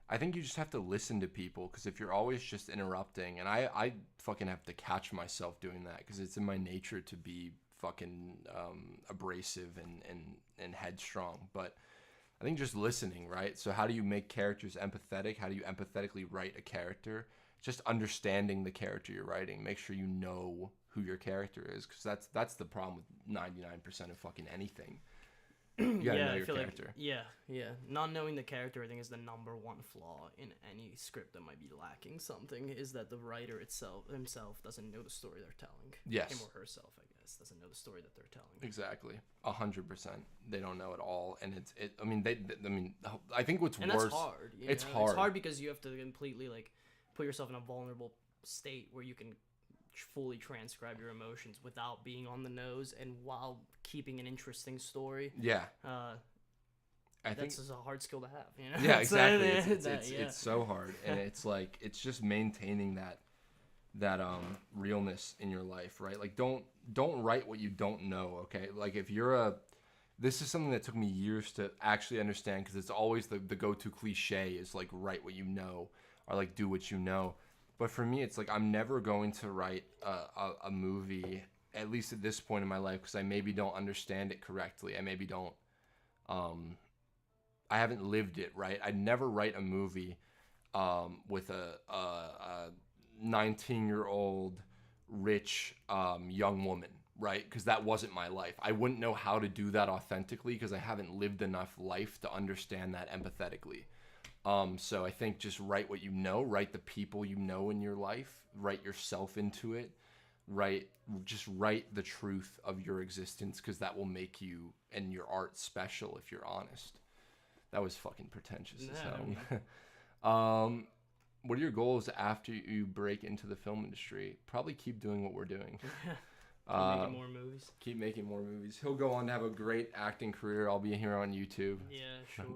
I think you just have to listen to people, because if you're always just interrupting, and I fucking have to catch myself doing that, because it's in my nature to be fucking abrasive and headstrong. But I think just listening, right? So how do you make characters empathetic? How do you empathetically write a character? Just understanding the character you're writing. Make sure you know who your character is, because that's the problem with 99% of fucking anything. You gotta know your character. Not knowing the character, I think, is the number one flaw in any script that might be lacking something, is that the writer himself doesn't know the story they're telling. Yes. Him or herself, I guess, doesn't know the story that they're telling. Exactly. 100%. They don't know at all. And I think what's and worse... that's hard. It's hard. It's hard because you have to completely, like, put yourself in a vulnerable state where you can fully transcribe your emotions without being on the nose and while keeping an interesting story. Yeah. That's just a hard skill to have, you know? Yeah, exactly. It's so hard. And it's like, it's just maintaining that realness in your life, right? Like, don't write what you don't know, okay? Like, if you're this is something that took me years to actually understand, because it's always the go-to cliche is like, write what you know, or like, do what you know. But for me, it's like, I'm never going to write a movie, at least at this point in my life, because I maybe don't understand it correctly. I maybe don't, I haven't lived it, right? I'd never write a movie with a 19-year-old rich young woman, right? Because that wasn't my life. I wouldn't know how to do that authentically, because I haven't lived enough life to understand that empathetically. So I think just write what you know, write the people you know in your life, write yourself into it, just write the truth of your existence, because that will make you and your art special if you're honest. That was fucking pretentious as hell. what are your goals after you break into the film industry? Probably keep doing what we're doing. Keep making more movies. Keep making more movies. He'll go on to have a great acting career. I'll be here on YouTube. Yeah, sure.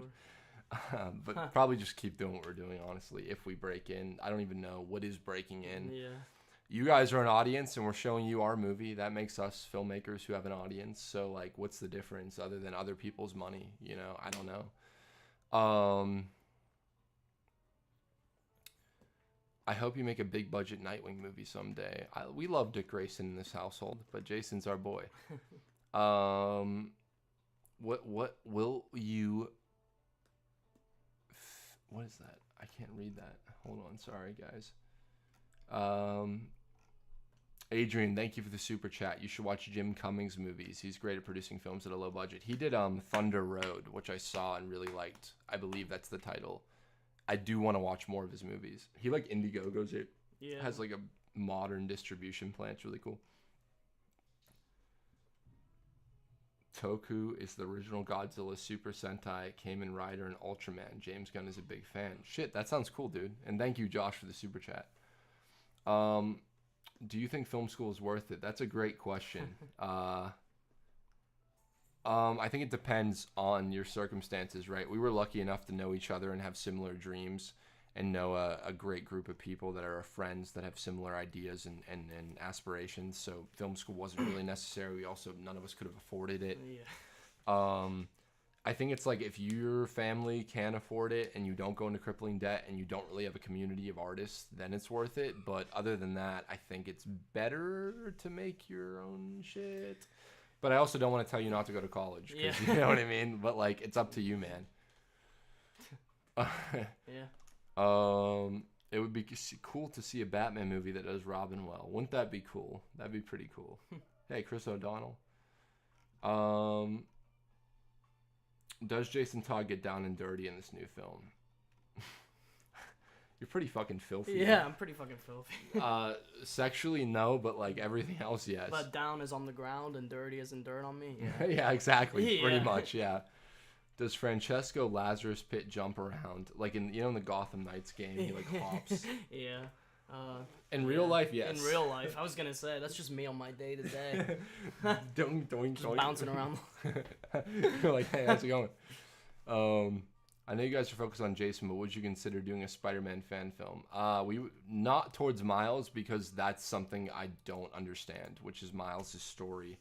But probably just keep doing what we're doing, honestly, if we break in. I don't even know what is breaking in. Yeah. You guys are an audience, and we're showing you our movie. That makes us filmmakers who have an audience. So, like, what's the difference other than other people's money? You know, I don't know. I hope you make a big budget Nightwing movie someday. We love Dick Grayson in this household, but Jason's our boy. What will you? What is that? I can't read that. Hold on, sorry guys. Adrian, thank you for the super chat. You should watch Jim Cummings movies. He's great at producing films at a low budget. He did Thunder Road, which I saw and really liked. I believe that's the title. I do want to watch more of his movies. He like Indiegogo's it. Yeah. Has like a modern distribution plan. It's really cool. Toku is the original Godzilla, Super Sentai, Kamen Rider, and Ultraman. James Gunn is a big fan. Shit, that sounds cool, dude. And thank you, Josh, for the super chat. Do you think film school is worth it? That's a great question. I think it depends on your circumstances, right? We were lucky enough to know each other and have similar dreams and know a great group of people that are our friends that have similar ideas and aspirations. So film school wasn't really necessary. We also, none of us could have afforded it. Yeah. I think it's like if your family can afford it and you don't go into crippling debt and you don't really have a community of artists, then it's worth it. But other than that, I think it's better to make your own shit. But I also don't want to tell you not to go to college. Yeah. You know what I mean? But, like, it's up to you, man. Yeah. It would be cool to see a Batman movie that does Robin well. Wouldn't that be cool? That'd be pretty cool. Hey, Chris O'Donnell. Does Jason Todd get down and dirty in this new film? You're pretty fucking filthy. Yeah, I'm pretty fucking filthy. Sexually, no, but like everything else, yes. But down is on the ground and dirty as in dirt on me. Yeah, Yeah, exactly. Yeah. Pretty much, yeah. Does Francesco Lazarus Pit jump around like in the Gotham Knights game? He like hops. Yeah. In real life, yes. In real life, I was gonna say that's just me on my day to day, Doink doink just doink. bouncing around. You're like, hey, how's it going? I know you guys are focused on Jason, but would you consider doing a Spider-Man fan film? We not towards Miles because that's something I don't understand, which is Miles' story.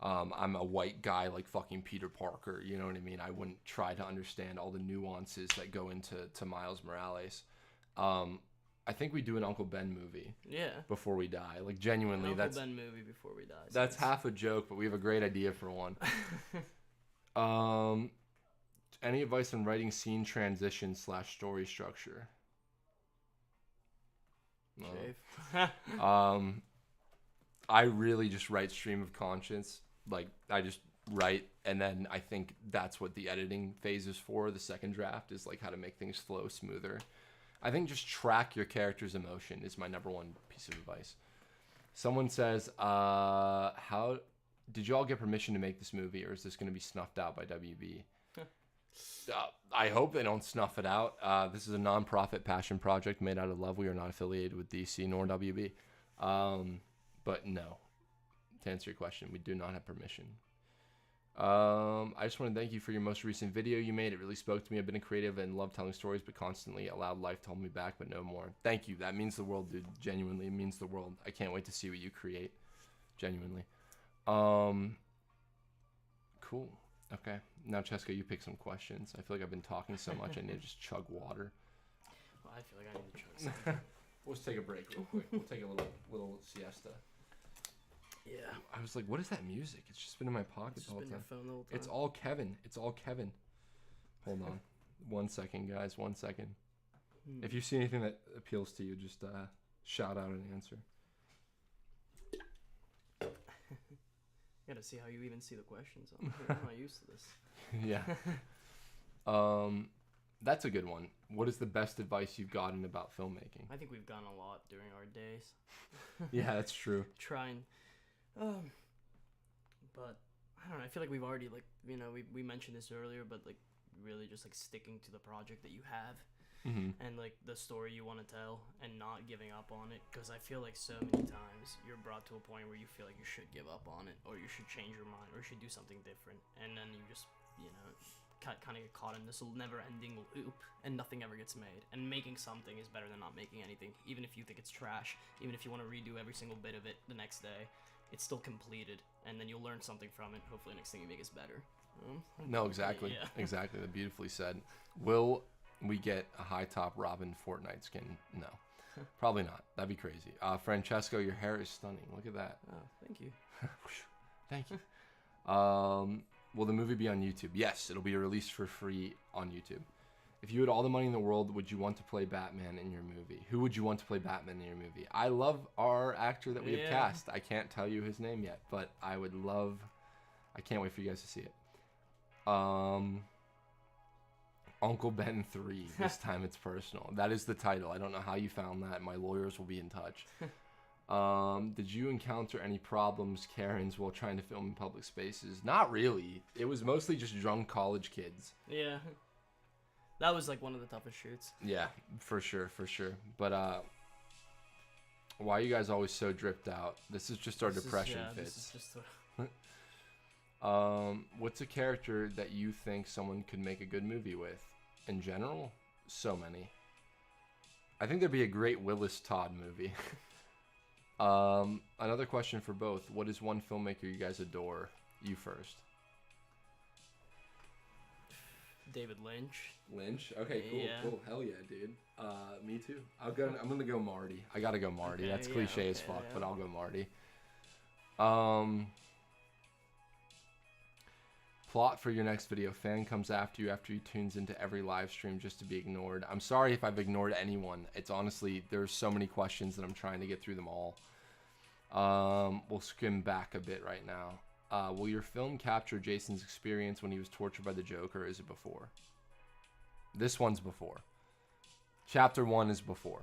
I'm a white guy like fucking Peter Parker, you know what I mean? I wouldn't try to understand all the nuances that go into Miles Morales. I think we do an Uncle Ben movie. Yeah. Before we die, like genuinely, Uncle Ben movie before we die. That's half a joke, but we have a great idea for one. Any advice on writing scene transition / story structure? Shave. I really just write stream of conscience. Like, I just write, and then I think that's what the editing phase is for. The second draft is like how to make things flow smoother. I think just track your character's emotion is my number one piece of advice. Someone says, how did you all get permission to make this movie, or is this going to be snuffed out by WB? I hope they don't snuff it out. This is a non-profit passion project made out of love. We are not affiliated with DC nor WB. But no, to answer your question, we do not have permission. I just want to thank you for your most recent video you made. It really spoke to me. I've been a creative and love telling stories, but constantly allowed life to hold me back, but no more. Thank you. That means the world, dude. Genuinely, it means the world. I can't wait to see what you create. Genuinely. Cool. Okay. Now, Cheska, you pick some questions. I feel like I've been talking so much, I need to just chug water. Well, I feel like I need to chug something. We'll just take a break real quick. We'll take a little siesta. Yeah. I was like, what is that music? It's just been in my pocket It's the whole just been time. your phone the whole time. It's all Kevin. It's all Kevin. Hold on. 1 second, guys. 1 second. If you see anything that appeals to you, just shout out an answer. Gotta see how you even see the questions. I'm not used to this. Yeah. That's a good one. What is the best advice you've gotten about filmmaking? I think we've gotten a lot during our days. Yeah, that's true. Trying. But I don't know. I feel like we've already we mentioned this earlier, but like really just like sticking to the project that you have and like the story you want to tell, and not giving up on it. Because I feel like so many times you're brought to a point where you feel like you should give up on it, or you should change your mind, or you should do something different, and then you just, kind of get caught in this never-ending loop, and nothing ever gets made. And making something is better than not making anything, even if you think it's trash, even if you want to redo every single bit of it the next day. It's still completed, and then you'll learn something from it. Hopefully, next thing you make is better. No, exactly, Yeah. exactly. Beautifully said. Will we get a HiTop Robin Fortnite skin? No, probably not. That'd be crazy. Francesco, your hair is stunning. Look at that. Oh, thank you. Thank you. Will the movie be on YouTube? Yes, it'll be released for free on YouTube. If you had all the money in the world, would you want to play Batman in your movie? Who would you want to play Batman in your movie? I love our actor that we have cast. I can't tell you his name yet, but I can't wait for you guys to see it. Uncle Ben 3. This time it's personal. That is the title. I don't know how you found that. My lawyers will be in touch. Did you encounter any problems, Karens, while trying to film in public spaces? Not really. It was mostly just drunk college kids. Yeah. That was like one of the toughest shoots. Yeah, for sure. But why are you guys always so dripped out? This is just our depression fits. This is just What's a character that you think someone could make a good movie with? In general, so many. I think there'd be a great Willis Todd movie. Another question for both. What is one filmmaker you guys adore? You first. David Lynch. Lynch? Okay, cool, Yeah. cool. Hell yeah, dude. Me too. I'm gonna go Marty. I gotta go Marty. Okay, That's yeah, cliche as okay, fuck, yeah. but I'll go Marty. Plot for your next video. Fan comes after you tunes into every live stream just to be ignored. I'm sorry if I've ignored anyone. It's honestly, there's so many questions that I'm trying to get through them all. We'll skim back a bit right now. Will your film capture Jason's experience when he was tortured by the Joker, or is it before? This one's before. Chapter 1 is before.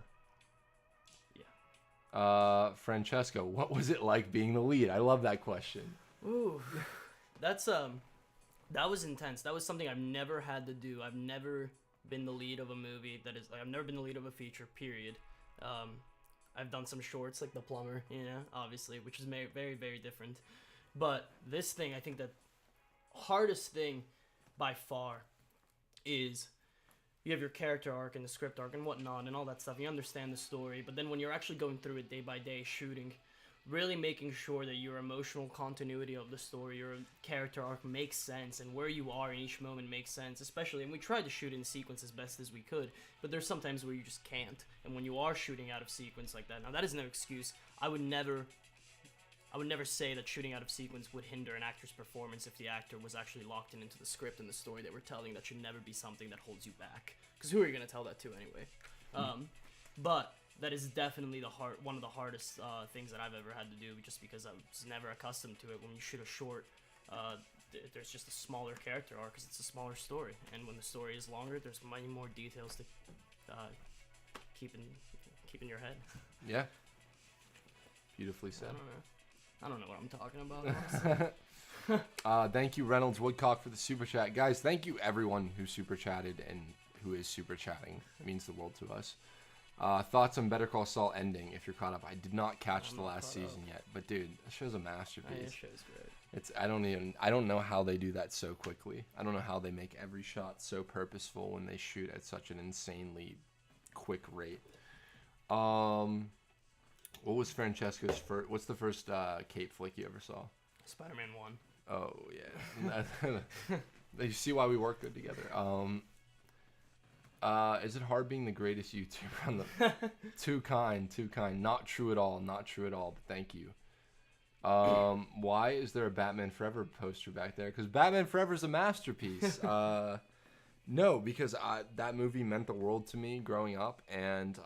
Yeah. Francesco, what was it like being the lead? I love that question. Ooh. That's that was intense. That was something I've never had to do. I've never been the lead of a movie I've never been the lead of a feature, period. I've done some shorts like The Plumber, obviously, which is very, very different. But this thing, I think the hardest thing by far is you have your character arc and the script arc and whatnot and all that stuff. You understand the story, but then when you're actually going through it day by day shooting, really making sure that your emotional continuity of the story, your character arc makes sense, and where you are in each moment makes sense, especially, and we tried to shoot in sequence as best as we could, but there's sometimes where you just can't, and when you are shooting out of sequence like that, now that is no excuse. I would never say that shooting out of sequence would hinder an actor's performance if the actor was actually locked into the script and the story they were telling. That should never be something that holds you back, because who are you going to tell that to anyway? But that is definitely one of the hardest things that I've ever had to do, just because I was never accustomed to it. When you shoot a short, there's just a smaller character arc because it's a smaller story, and when the story is longer, there's many more details to keep in your head. Yeah. Beautifully said. I don't know what I'm talking about. Thank you, Reynolds Woodcock, for the super chat. Guys, thank you everyone who super chatted and who is super chatting. It means the world to us. Thoughts on Better Call Saul ending, if you're caught up. I did not catch the last season yet, but dude, the show's a masterpiece. Yeah, the show's great. It's I don't know how they do that so quickly. I don't know how they make every shot so purposeful when they shoot at such an insanely quick rate. What was Francesco's first? What's the first cape flick you ever saw? Spider-Man 1. Oh yeah. You see why we work good together. Is it hard being the greatest YouTuber on the? Too kind. Not true at all. But thank you. Why is there a Batman Forever poster back there? Because Batman Forever is a masterpiece. No, because that movie meant the world to me growing up, and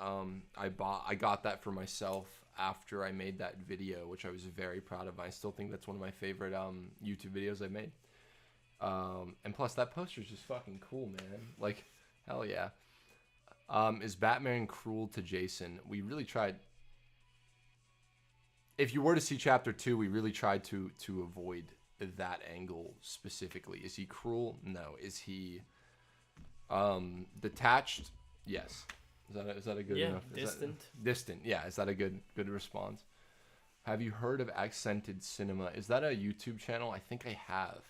I got that for myself after I made that video, which I was very proud of. I still think that's one of my favorite YouTube videos I've made. And plus, that poster is just fucking cool, man. Like, hell yeah. Is Batman cruel to Jason? We really tried. If you were to see Chapter 2, we really tried to avoid that angle specifically. Is he cruel? No. Is he detached? Yes. Is that a good Yeah, enough? distant. Distant. Yeah. Is that a good response? Have you heard of Accented Cinema? Is that a YouTube channel? I think I have.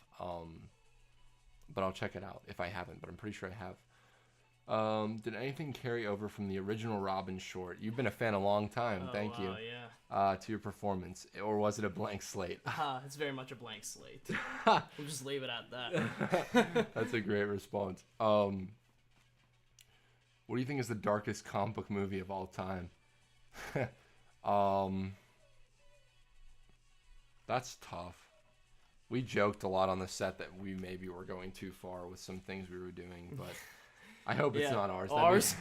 But I'll check it out if I haven't. But I'm pretty sure I have. Did anything carry over from the original Robin short? You've been a fan a long time. Thank you. Yeah. To your performance, or was it a blank slate? It's very much a blank slate. We'll just leave it at that. That's a great response. What do you think is the darkest comic book movie of all time? That's tough. We joked a lot on the set that we maybe were going too far with some things we were doing, but I hope it's not ours. Ours?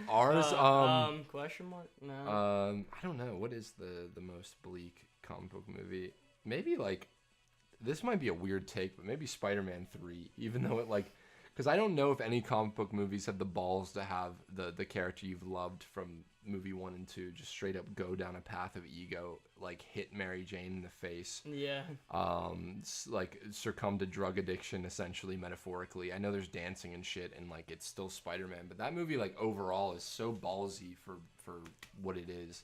Ours? Question mark? No. I don't know. What is the most bleak comic book movie? Maybe like, this might be a weird take, but maybe Spider-Man 3, even though it like, because I don't know if any comic book movies have the balls to have the character you've loved from movie 1 and 2 just straight up go down a path of ego, like hit Mary Jane in the face. Yeah. Like succumb to drug addiction, essentially, metaphorically. I know there's dancing and shit, and like it's still Spider-Man, but that movie like overall is so ballsy for what it is.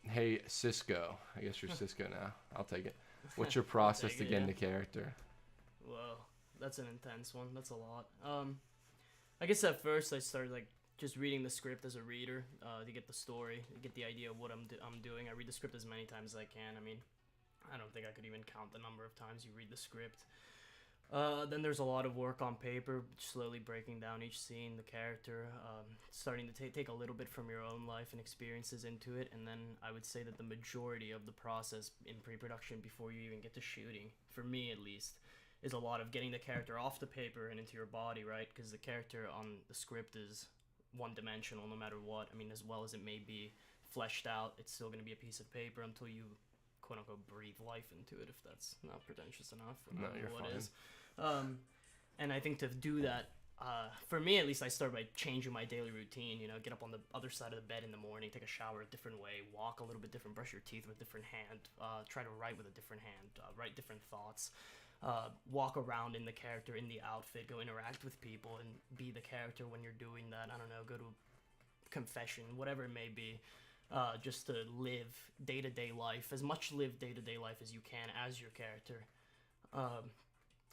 Hey Cisco, I guess you're Cisco now. I'll take it. What's your process to get into character? Well, that's an intense one. That's a lot. I guess at first I started like just reading the script as a reader to get the story, to get the idea of what I'm doing. I read the script as many times as I can. I mean, I don't think I could even count the number of times you read the script. Then there's a lot of work on paper, slowly breaking down each scene, the character, starting to take a little bit from your own life and experiences into it. And then I would say that the majority of the process in pre-production before you even get to shooting, for me at least, is a lot of getting the character off the paper and into your body, right? Because the character on the script is one-dimensional no matter what. I mean, as well as it may be fleshed out, it's still going to be a piece of paper until you quote-unquote breathe life into it, if that's not pretentious enough. No, you're fine. Is. And I think to do that, for me at least, I start by changing my daily routine. You know, get up on the other side of the bed in the morning, take a shower a different way, walk a little bit different, brush your teeth with a different hand, try to write with a different hand, write different thoughts, walk around in the character, in the outfit, go interact with people and be the character when you're doing that. I don't know, go to confession, whatever it may be. Just to live day-to-day life, as much live day-to-day life as you can as your character,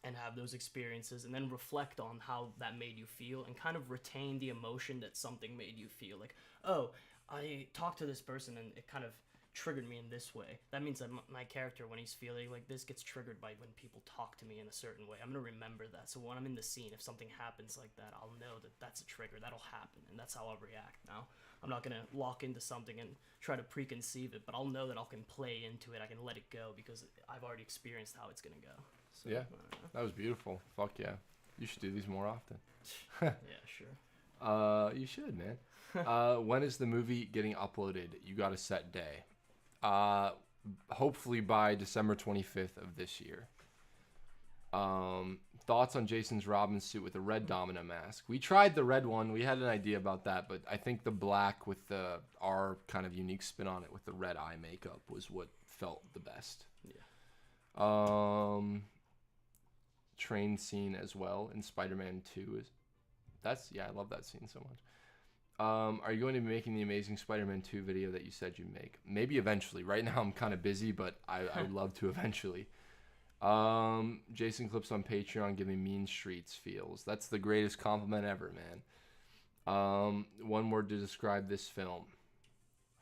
and have those experiences, and then reflect on how that made you feel, and kind of retain the emotion that something made you feel. Like, oh, I talked to this person and it kind of triggered me in this way. That means that my character, when he's feeling like this, gets triggered by when people talk to me in a certain way. I'm going to remember that. So when I'm in the scene, if something happens like that, I'll know that that's a trigger. That'll happen, and that's how I'll react now. I'm not going to lock into something and try to preconceive it, but I'll know that I can play into it. I can let it go because I've already experienced how it's going to go. So, yeah, that was beautiful. Fuck yeah. You should do these more often. Yeah, sure. You should, man. When is the movie getting uploaded? You got a set day. Hopefully by December 25th of this year. Thoughts on Jason's Robin suit with the red domino mask? We tried the red one. We had an idea about that, but I think the black with our kind of unique spin on it with the red eye makeup was what felt the best. Yeah. Train scene as well in Spider-Man 2 I love that scene so much. Are you going to be making the Amazing Spider-Man 2 video that you said you'd make? Maybe eventually. Right now I'm kind of busy, but I would love to eventually. Jason Clips on Patreon give me Mean Streets feels. That's the greatest compliment ever, man. One word to describe this film.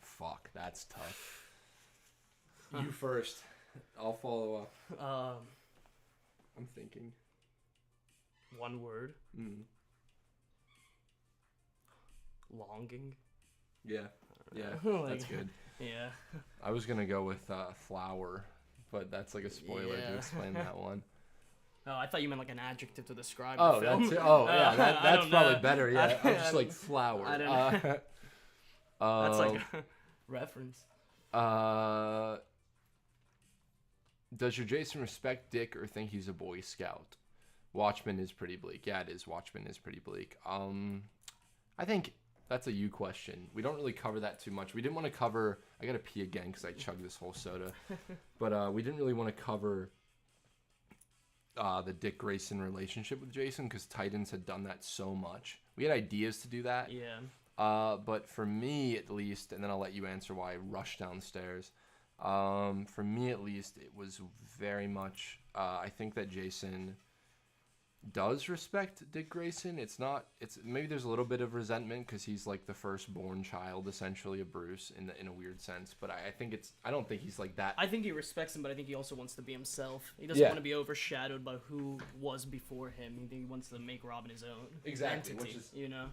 Fuck, that's tough. You first. I'll follow up. I'm thinking. One word. Longing. Yeah. Yeah, Like, that's good. Yeah. I was gonna go with flower, but that's like a spoiler to explain that one. Oh, I thought you meant like an adjective to describe Oh, the film. that's it. Oh, yeah, that's probably know. better. Yeah, I'm just like flower. I don't know. That's like a reference. Does your Jason respect Dick or think he's a Boy Scout? Watchmen is pretty bleak. Yeah, it is. Watchmen is pretty bleak. I think that's a you question. We don't really cover that too much. We didn't want to cover... I gotta pee again because I chugged this whole soda. But we didn't really want to cover the Dick Grayson relationship with Jason, because Titans had done that so much. We had ideas to do that. Yeah. But for me, at least, and then I'll let you answer why I rushed downstairs. For me, at least, it was very much. I think that Jason does respect Dick Grayson. It's maybe there's a little bit of resentment because he's like the firstborn child, essentially, of Bruce in a weird sense. But I don't think he's like that. I think he respects him, but I think he also wants to be himself. He doesn't Yeah. want to be overshadowed by who was before him. He wants to make Robin his own Exactly, entity,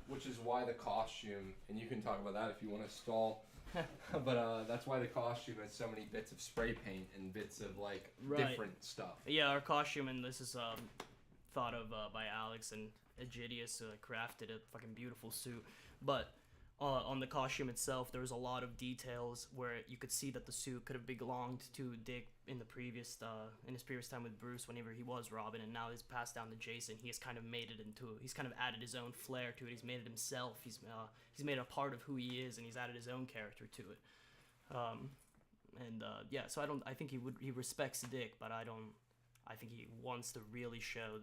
which is why the costume, and you can talk about that if you want to stall. But that's why the costume has so many bits of spray paint and bits of like different stuff. Yeah, our costume, and this is thought of by Alex and Egidius, who crafted a fucking beautiful suit. But on the costume itself, there was a lot of details where you could see that the suit could have belonged to Dick in his previous time with Bruce, whenever he was Robin, and now it's passed down to Jason. He's kind of added his own flair to it. He's made it himself. He's made it a part of who he is, and he's added his own character to it. So I think he respects Dick, but I think he wants to really show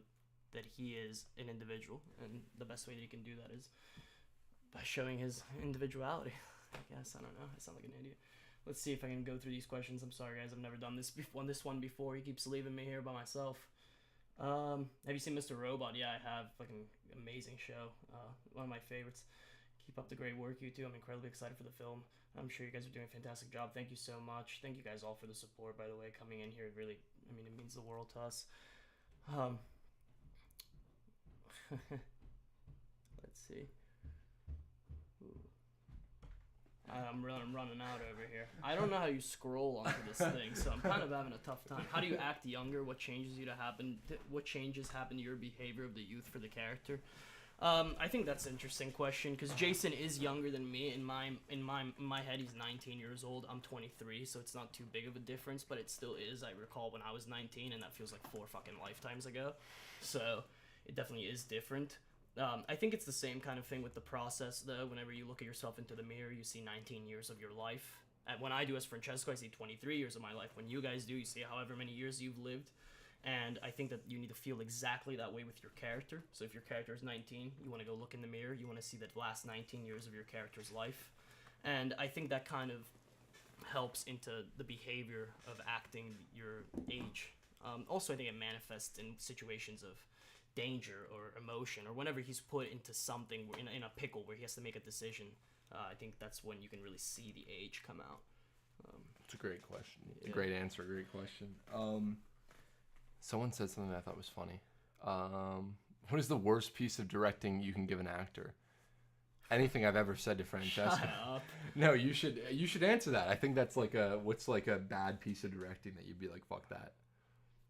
that he is an individual, and the best way that he can do that is by showing his individuality. I guess, I don't know, I sound like an idiot. Let's see if I can go through these questions. I'm sorry, guys, I've never done this one before. He keeps leaving me here by myself. Have you seen Mr. Robot? Yeah, I have. Fucking amazing show. One of my favorites. Keep up the great work, you two. I'm incredibly excited for the film. I'm sure you guys are doing a fantastic job. Thank you so much. Thank you guys all for the support, by the way, coming in here. It really, it means the world to us. Let's see. I'm running out over here. I don't know how you scroll onto this thing, so I'm kind of having a tough time. How do you act younger? What changes happen to your behavior of the youth for the character? I think that's an interesting question, because Jason is younger than me. In my head, he's 19 years old. I'm 23, so it's not too big of a difference, but it still is. I recall when I was 19, and that feels like 4 fucking lifetimes ago. So it definitely is different. I think it's the same kind of thing with the process, though. Whenever you look at yourself into the mirror, you see 19 years of your life. And when I do as Francesco, I see 23 years of my life. When you guys do, you see however many years you've lived. And I think that you need to feel exactly that way with your character. So if your character is 19, you want to go look in the mirror. You want to see the last 19 years of your character's life. And I think that kind of helps into the behavior of acting your age. Also, I think it manifests in situations of danger or emotion, or whenever he's put into something in a pickle where he has to make a decision. I think that's when you can really see the age come out. It's a great question. It's a great answer. Great question. Someone said something that I thought was funny. What is the worst piece of directing you can give an actor? Anything I've ever said to Francesca. Shut up. No, you should answer that. I think that's what's a bad piece of directing that you'd be like, fuck that.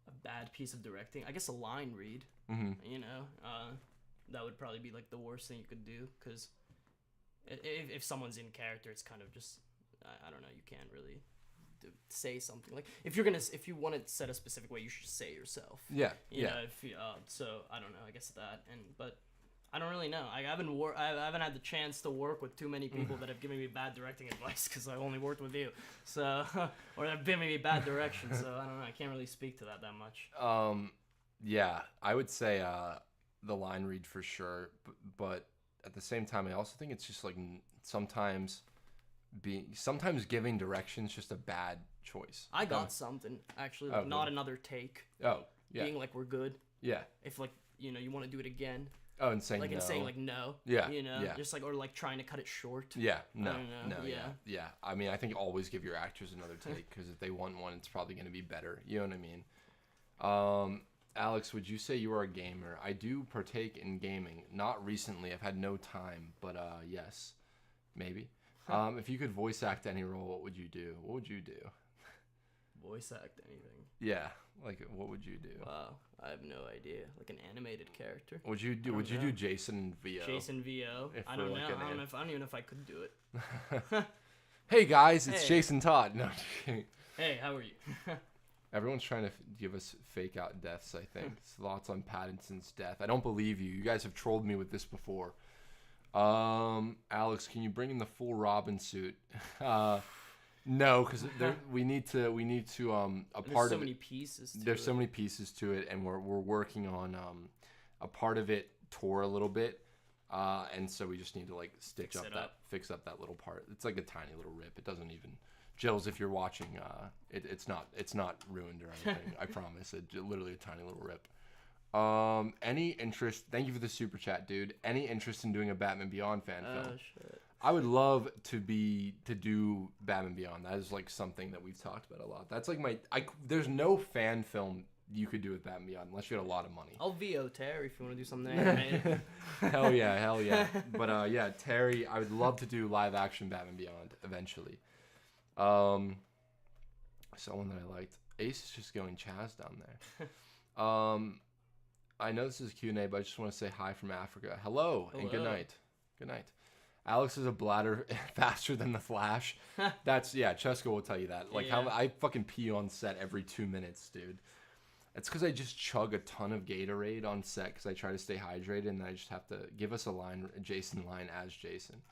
A bad piece of directing? I guess a line read. Mm-hmm. That would probably be like the worst thing you could do, because if someone's in character, it's kind of just, I don't know, you can't really say something like, if you want to set a specific way, you should say it yourself. Yeah. You know, so I don't know, I guess that, but I don't really know. I haven't had the chance to work with too many people that have given me bad directing advice, because I only worked with you, so or have given me bad direction. So I don't know. I can't really speak to that much. Yeah, I would say the line read for sure, but at the same time, I also think it's just like sometimes giving directions just a bad choice. I got something actually, like, not another take. Oh, yeah. Being like, we're good. Yeah. If like you want to do it again. Oh, and saying like no. And saying like no. Yeah. Yeah. Just like, or like trying to cut it short. Yeah. No. I don't know. No. Yeah. I mean, I think always give your actors another take, because if they want one, it's probably going to be better. You know what I mean? Alex, would you say you are a gamer? I do partake in gaming. Not recently. I've had no time, but yes, maybe. If you could voice act any role, what would you do? What would you do? Voice act anything? Yeah, like what would you do? Wow, I have no idea. Like an animated character. Would you do Jason VO? Jason VO? I don't know. I don't even know if I could do it. Hey guys, it's Jason Todd. No, just kidding. Hey, how are you? Everyone's trying to give us fake out deaths, I think. Thoughts on Pattinson's death. I don't believe you. You guys have trolled me with this before. Alex, can you bring in the full Robin suit? No, because we need to a There's part so of many it. pieces to There's it. so many pieces to it, and we're working on a part of it tore a little bit, and so we just need to like fix up that little part. It's like a tiny little rip. It doesn't even. Jills, if you're watching, it's not ruined or anything. I promise. It's literally a tiny little rip. Any interest? Thank you for the super chat, dude. Any interest in doing a Batman Beyond fan film? Shit. I would love to do Batman Beyond. That is like something that we've talked about a lot. That's like there's no fan film you could do with Batman Beyond unless you had a lot of money. I'll VO Terry if you want to do something animated. Hell yeah. But yeah, Terry, I would love to do live action Batman Beyond eventually. Someone that I liked. Ace is just going Chaz down there. I know this is Q&A, but I just want to say hi from Africa. Hello. And good night. Good night. Alex is a bladder faster than the Flash. That's Chesko will tell you that. Like how I fucking pee on set every 2 minutes, dude. It's because I just chug a ton of Gatorade on set because I try to stay hydrated, and I just have to give us a Jason line as Jason.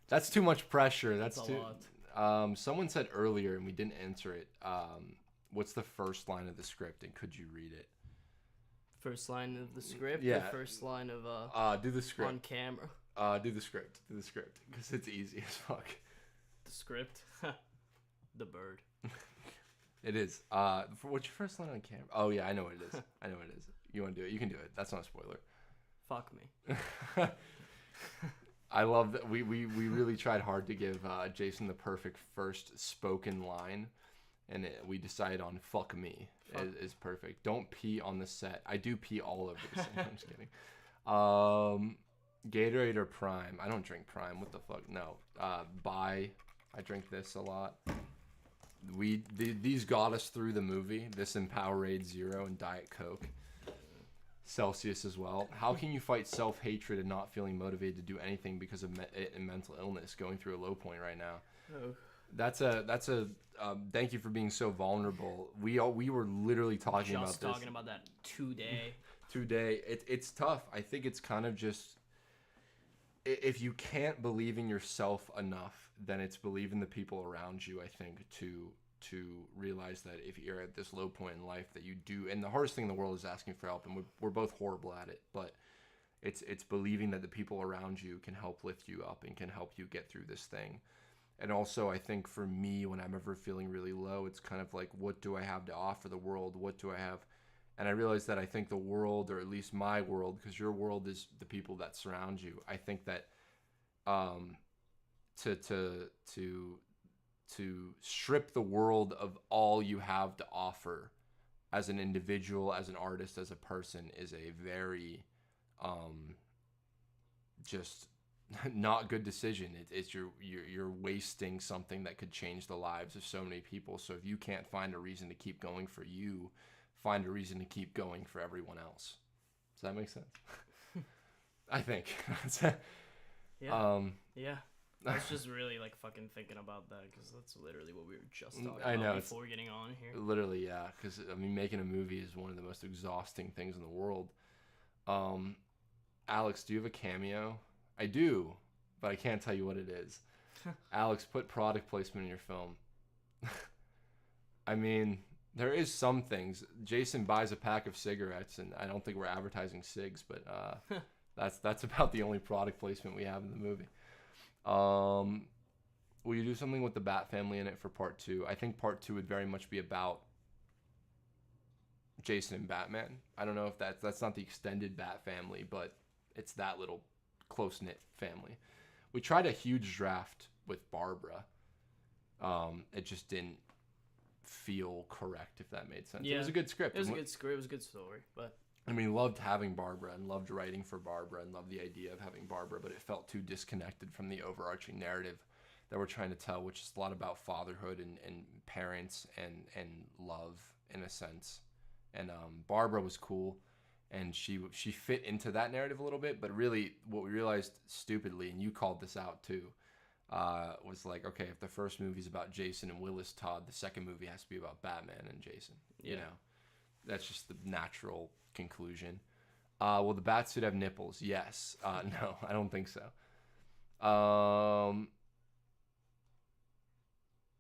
That's too much pressure. That's too. Lot. Someone said earlier, and we didn't answer it. What's the first line of the script, and could you read it? First line of the script. Yeah. The first line of do the script on camera. Do the script, because it's easy as fuck. The script, the bird. It is. What's your first line on camera? Oh yeah, I know what it is. You want to do it? You can do it. That's not a spoiler. Fuck me. I love that we really tried hard to give Jason the perfect first spoken line, and we decided on "fuck me" is perfect. Don't pee on the set. I do pee all over the set. I'm just kidding. Gatorade or Prime? I don't drink Prime. What the fuck? No. Bai. I drink this a lot. These got us through the movie. This and Powerade Zero and Diet Coke. Celsius as well. How can you fight self-hatred and not feeling motivated to do anything because of mental illness? Going through a low point right now. Oh. That's a. Thank you for being so vulnerable. We were literally talking about that today. Today, it's tough. I think it's kind of just. If you can't believe in yourself enough, then it's believe in the people around you, I think, to realize that if you're at this low point in life that you do, and the hardest thing in the world is asking for help, and we're both horrible at it, but it's believing that the people around you can help lift you up and can help you get through this thing. And also, I think for me, when I'm ever feeling really low, it's kind of like, what do I have to offer the world? What do I have? And I realized that I think the world, or at least my world, because your world is the people that surround you. I think that to strip the world of all you have to offer as an individual, as an artist, as a person is a very just not good decision. It's you're wasting something that could change the lives of so many people. So if you can't find a reason to keep going for you, find a reason to keep going for everyone else. Does that make sense? I think. Yeah. Yeah. I was just really like fucking thinking about that because that's literally what we were just talking about before getting on here. Literally, yeah. Because I mean, making a movie is one of the most exhausting things in the world. Alex, do you have a cameo? I do, but I can't tell you what it is. Alex, put product placement in your film. I mean, there is some things. Jason buys a pack of cigarettes, and I don't think we're advertising cigs, but that's about the only product placement we have in the movie. Will you do something with the Bat family in it for part 2? I think part 2 would very much be about Jason and Batman. I don't know if that's not the extended Bat family, but it's that little close-knit family. We tried a huge draft with Barbara. It just didn't feel correct, if that made sense. Yeah. It was a good script. It was a good script. It was a good story, but I mean, loved having Barbara and loved writing for Barbara and loved the idea of having Barbara, but it felt too disconnected from the overarching narrative that we're trying to tell, which is a lot about fatherhood and parents and love in a sense. And Barbara was cool, and she fit into that narrative a little bit, but really what we realized stupidly, and you called this out too, was like, okay, if the first movie's about Jason and Willis Todd, the second movie has to be about Batman and Jason. Yeah. You know, that's just the natural conclusion. Will the bat suit have nipples? Yes. No, I don't think so.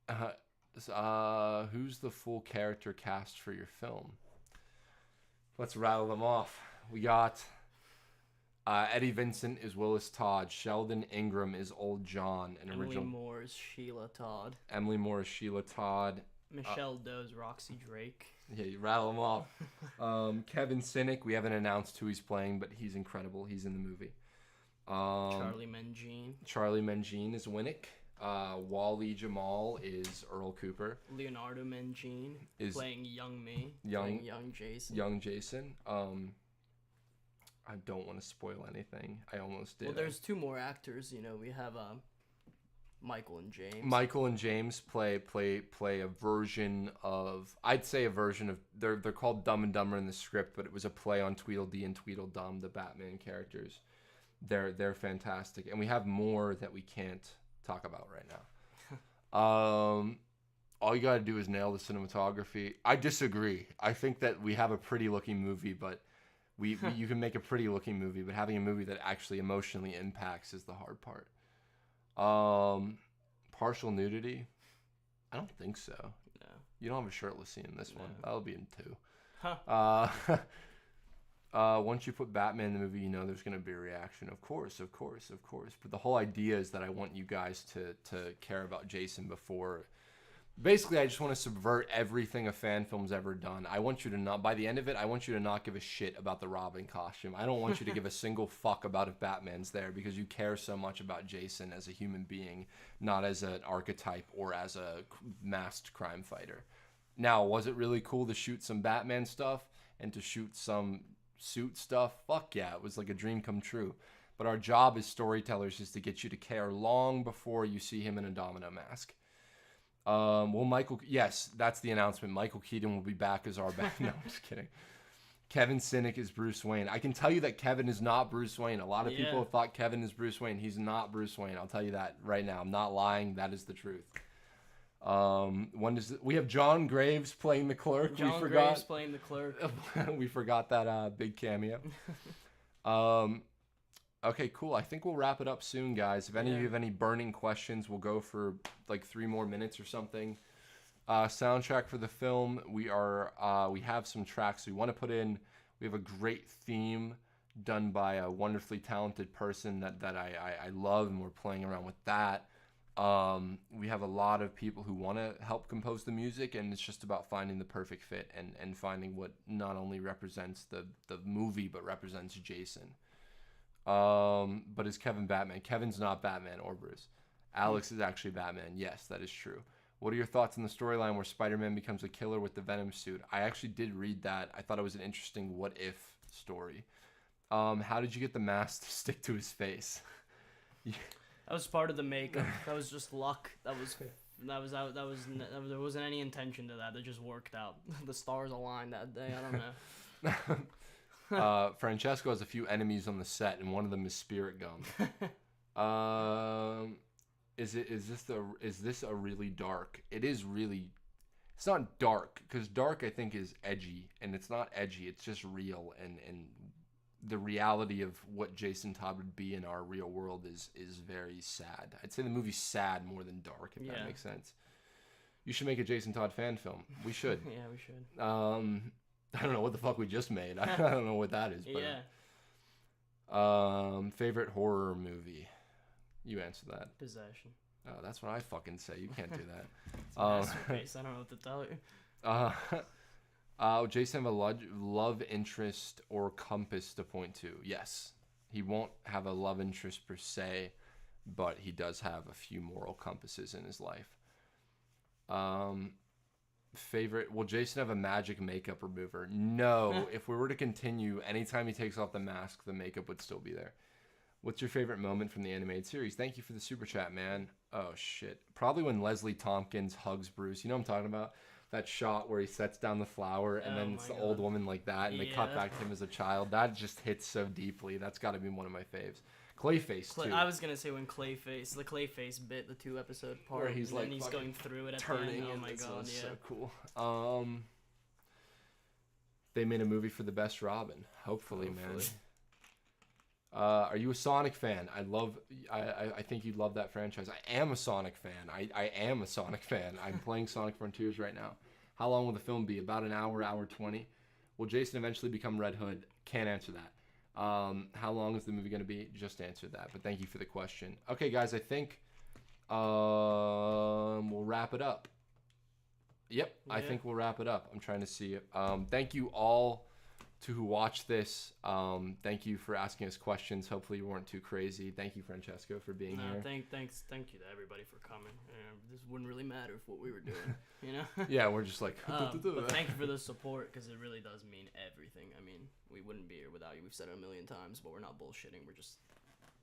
Who's the full character cast for your film? Let's rattle them off. We got Eddie Vincent is Willis Todd. Sheldon Ingram is Old John. Emily Moore is Sheila Todd. Emily Moore is Sheila Todd. Michelle Doe's Roxy Drake. Yeah, you rattle them off. Kevin Sinek, we haven't announced who he's playing, but he's incredible. He's in the movie. Charlie Mangine. Charlie Mangine is Winnick. Wally Jamal is Earl Cooper. Leonardo Mangine is playing young me. Young Jason. Young Jason. I don't want to spoil anything. I almost did. Well, there's two more actors. We have Michael and James. Michael and James play a version of, I'd say a version of, they're called Dumb and Dumber in the script, but it was a play on Tweedledee and Tweedledum, the Batman characters. They're fantastic, and we have more that we can't talk about right now. All you gotta do is nail the cinematography. I disagree. I think that we have a pretty looking movie, but you can make a pretty looking movie, but having a movie that actually emotionally impacts is the hard part. Partial nudity? I don't think so. No. You don't have a shirtless scene in this one. That'll be in 2. Huh. Once you put Batman in the movie, there's going to be a reaction. Of course. But the whole idea is that I want you guys to care about Jason before. Basically, I just want to subvert everything a fan film's ever done. I want you to not, by the end of it, I want you to not give a shit about the Robin costume. I don't want you to give a single fuck about if Batman's there, because you care so much about Jason as a human being, not as an archetype or as a masked crime fighter. Now, was it really cool to shoot some Batman stuff and to shoot some suit stuff? Fuck yeah, it was like a dream come true. But our job as storytellers is to get you to care long before you see him in a domino mask. Yes, that's the announcement. Michael Keaton will be back as our Batman. No, I'm just kidding. Kevin Sinek is Bruce Wayne. I can tell you that Kevin is not Bruce Wayne. A lot of people have thought Kevin is Bruce Wayne. He's not Bruce Wayne. I'll tell you that right now. I'm not lying. That is the truth. We have John Graves playing the clerk. Graves playing the clerk. We forgot that big cameo. Okay, cool. I think we'll wrap it up soon, guys. If any of you have any burning questions, we'll go for like 3 more minutes or something. Soundtrack for the film, we have some tracks we want to put in. We have a great theme done by a wonderfully talented person that I love, and we're playing around with that. We have a lot of people who want to help compose the music, and it's just about finding the perfect fit and finding what not only represents the movie but represents Jason. But is Kevin Batman? Kevin's not Batman or Bruce. Alex is actually Batman. Yes, that is true. What are your thoughts on the storyline where Spider-Man becomes a killer with the Venom suit? I actually did read that. I thought it was an interesting what-if story. How did you get the mask to stick to his face? That was part of the makeup. That was just luck. There wasn't any intention to that. It just worked out. The stars aligned that day. I don't know. Francesco has a few enemies on the set, and one of them is Spirit Gum. Is this a really dark? It is really. It's not dark, because dark I think is edgy, and it's not edgy. It's just real, and the reality of what Jason Todd would be in our real world is very sad. I'd say the movie's sad more than dark, if that makes sense. You should make a Jason Todd fan film. We should. Yeah, we should. I don't know what the fuck we just made. I don't know what that is. But, favorite horror movie? You answer that. Possession. Oh, that's what I fucking say. You can't do that. It's a masterpiece. I don't know what to tell you. Jason have a love interest or compass to point to? Yes. He won't have a love interest per se, but he does have a few moral compasses in his life. Favorite, will Jason have a magic makeup remover? No. If we were to continue, anytime he takes off the mask, the makeup would still be there. What's your favorite moment from the animated series? Thank you for the super chat, man. Oh, shit. Probably when Leslie Tompkins hugs Bruce. You know what I'm talking about? That shot where he sets down the flower, and then it's the old woman like that, and they cut back to him as a child. That just hits so deeply. That's got to be one of my faves. Clayface, too. I was going to say when the Clayface bit, the 2-episode part, where he's like he's going through it at turning, the end. Oh my god, so cool. They made a movie for the best Robin. Hopefully. Man. Are you a Sonic fan? I think you'd love that franchise. I am a Sonic fan. I am a Sonic fan. I'm playing Sonic Frontiers right now. How long will the film be? About an hour, hour 20. Will Jason eventually become Red Hood? Can't answer that. How long is the movie going to be? Just answer that. But thank you for the question. Okay, guys, I think we'll wrap it up. Yep, yeah. I think we'll wrap it up. I'm trying to see it. Thank you all to who watched this. Thank you for asking us questions. Hopefully you weren't too crazy. Thank you, Francesco, for being here. Thank you to everybody for coming. This wouldn't really matter if what we were doing, you know? Yeah, we're just like... but thank you for the support, because it really does mean everything. I mean, we wouldn't be here without you. We've said it a million times, but we're not bullshitting. We're just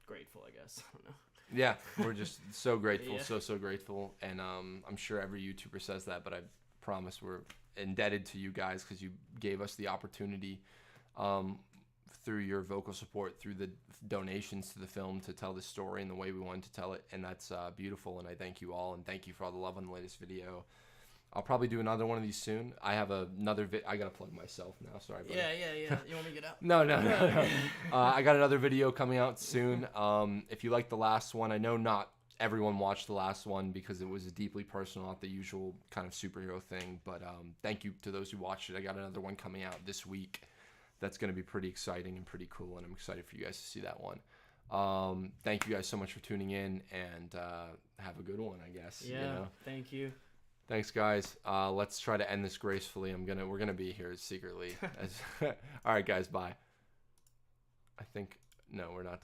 grateful, I guess. I don't know. Yeah, we're just so grateful, so grateful. And I'm sure every YouTuber says that, but I promise we're indebted to you guys because you gave us the opportunity through your vocal support, through the donations to the film, to tell the story in the way we wanted to tell it, and that's beautiful. And I thank you all, and thank you for all the love on the latest video. I'll probably do another one of these soon. I have another I gotta plug myself now. Sorry, buddy. Yeah. You want me to get out? No. I got another video coming out soon. If you like the last one, I know not everyone watched the last one because it was deeply personal, not the usual kind of superhero thing. But thank you to those who watched it. I got another one coming out this week. That's going to be pretty exciting and pretty cool, and I'm excited for you guys to see that one. Thank you guys so much for tuning in, and have a good one, I guess. Yeah, you know? Thank you. Thanks, guys. Let's try to end this gracefully. We're gonna be here secretly. All right, guys. Bye. No, we're not done.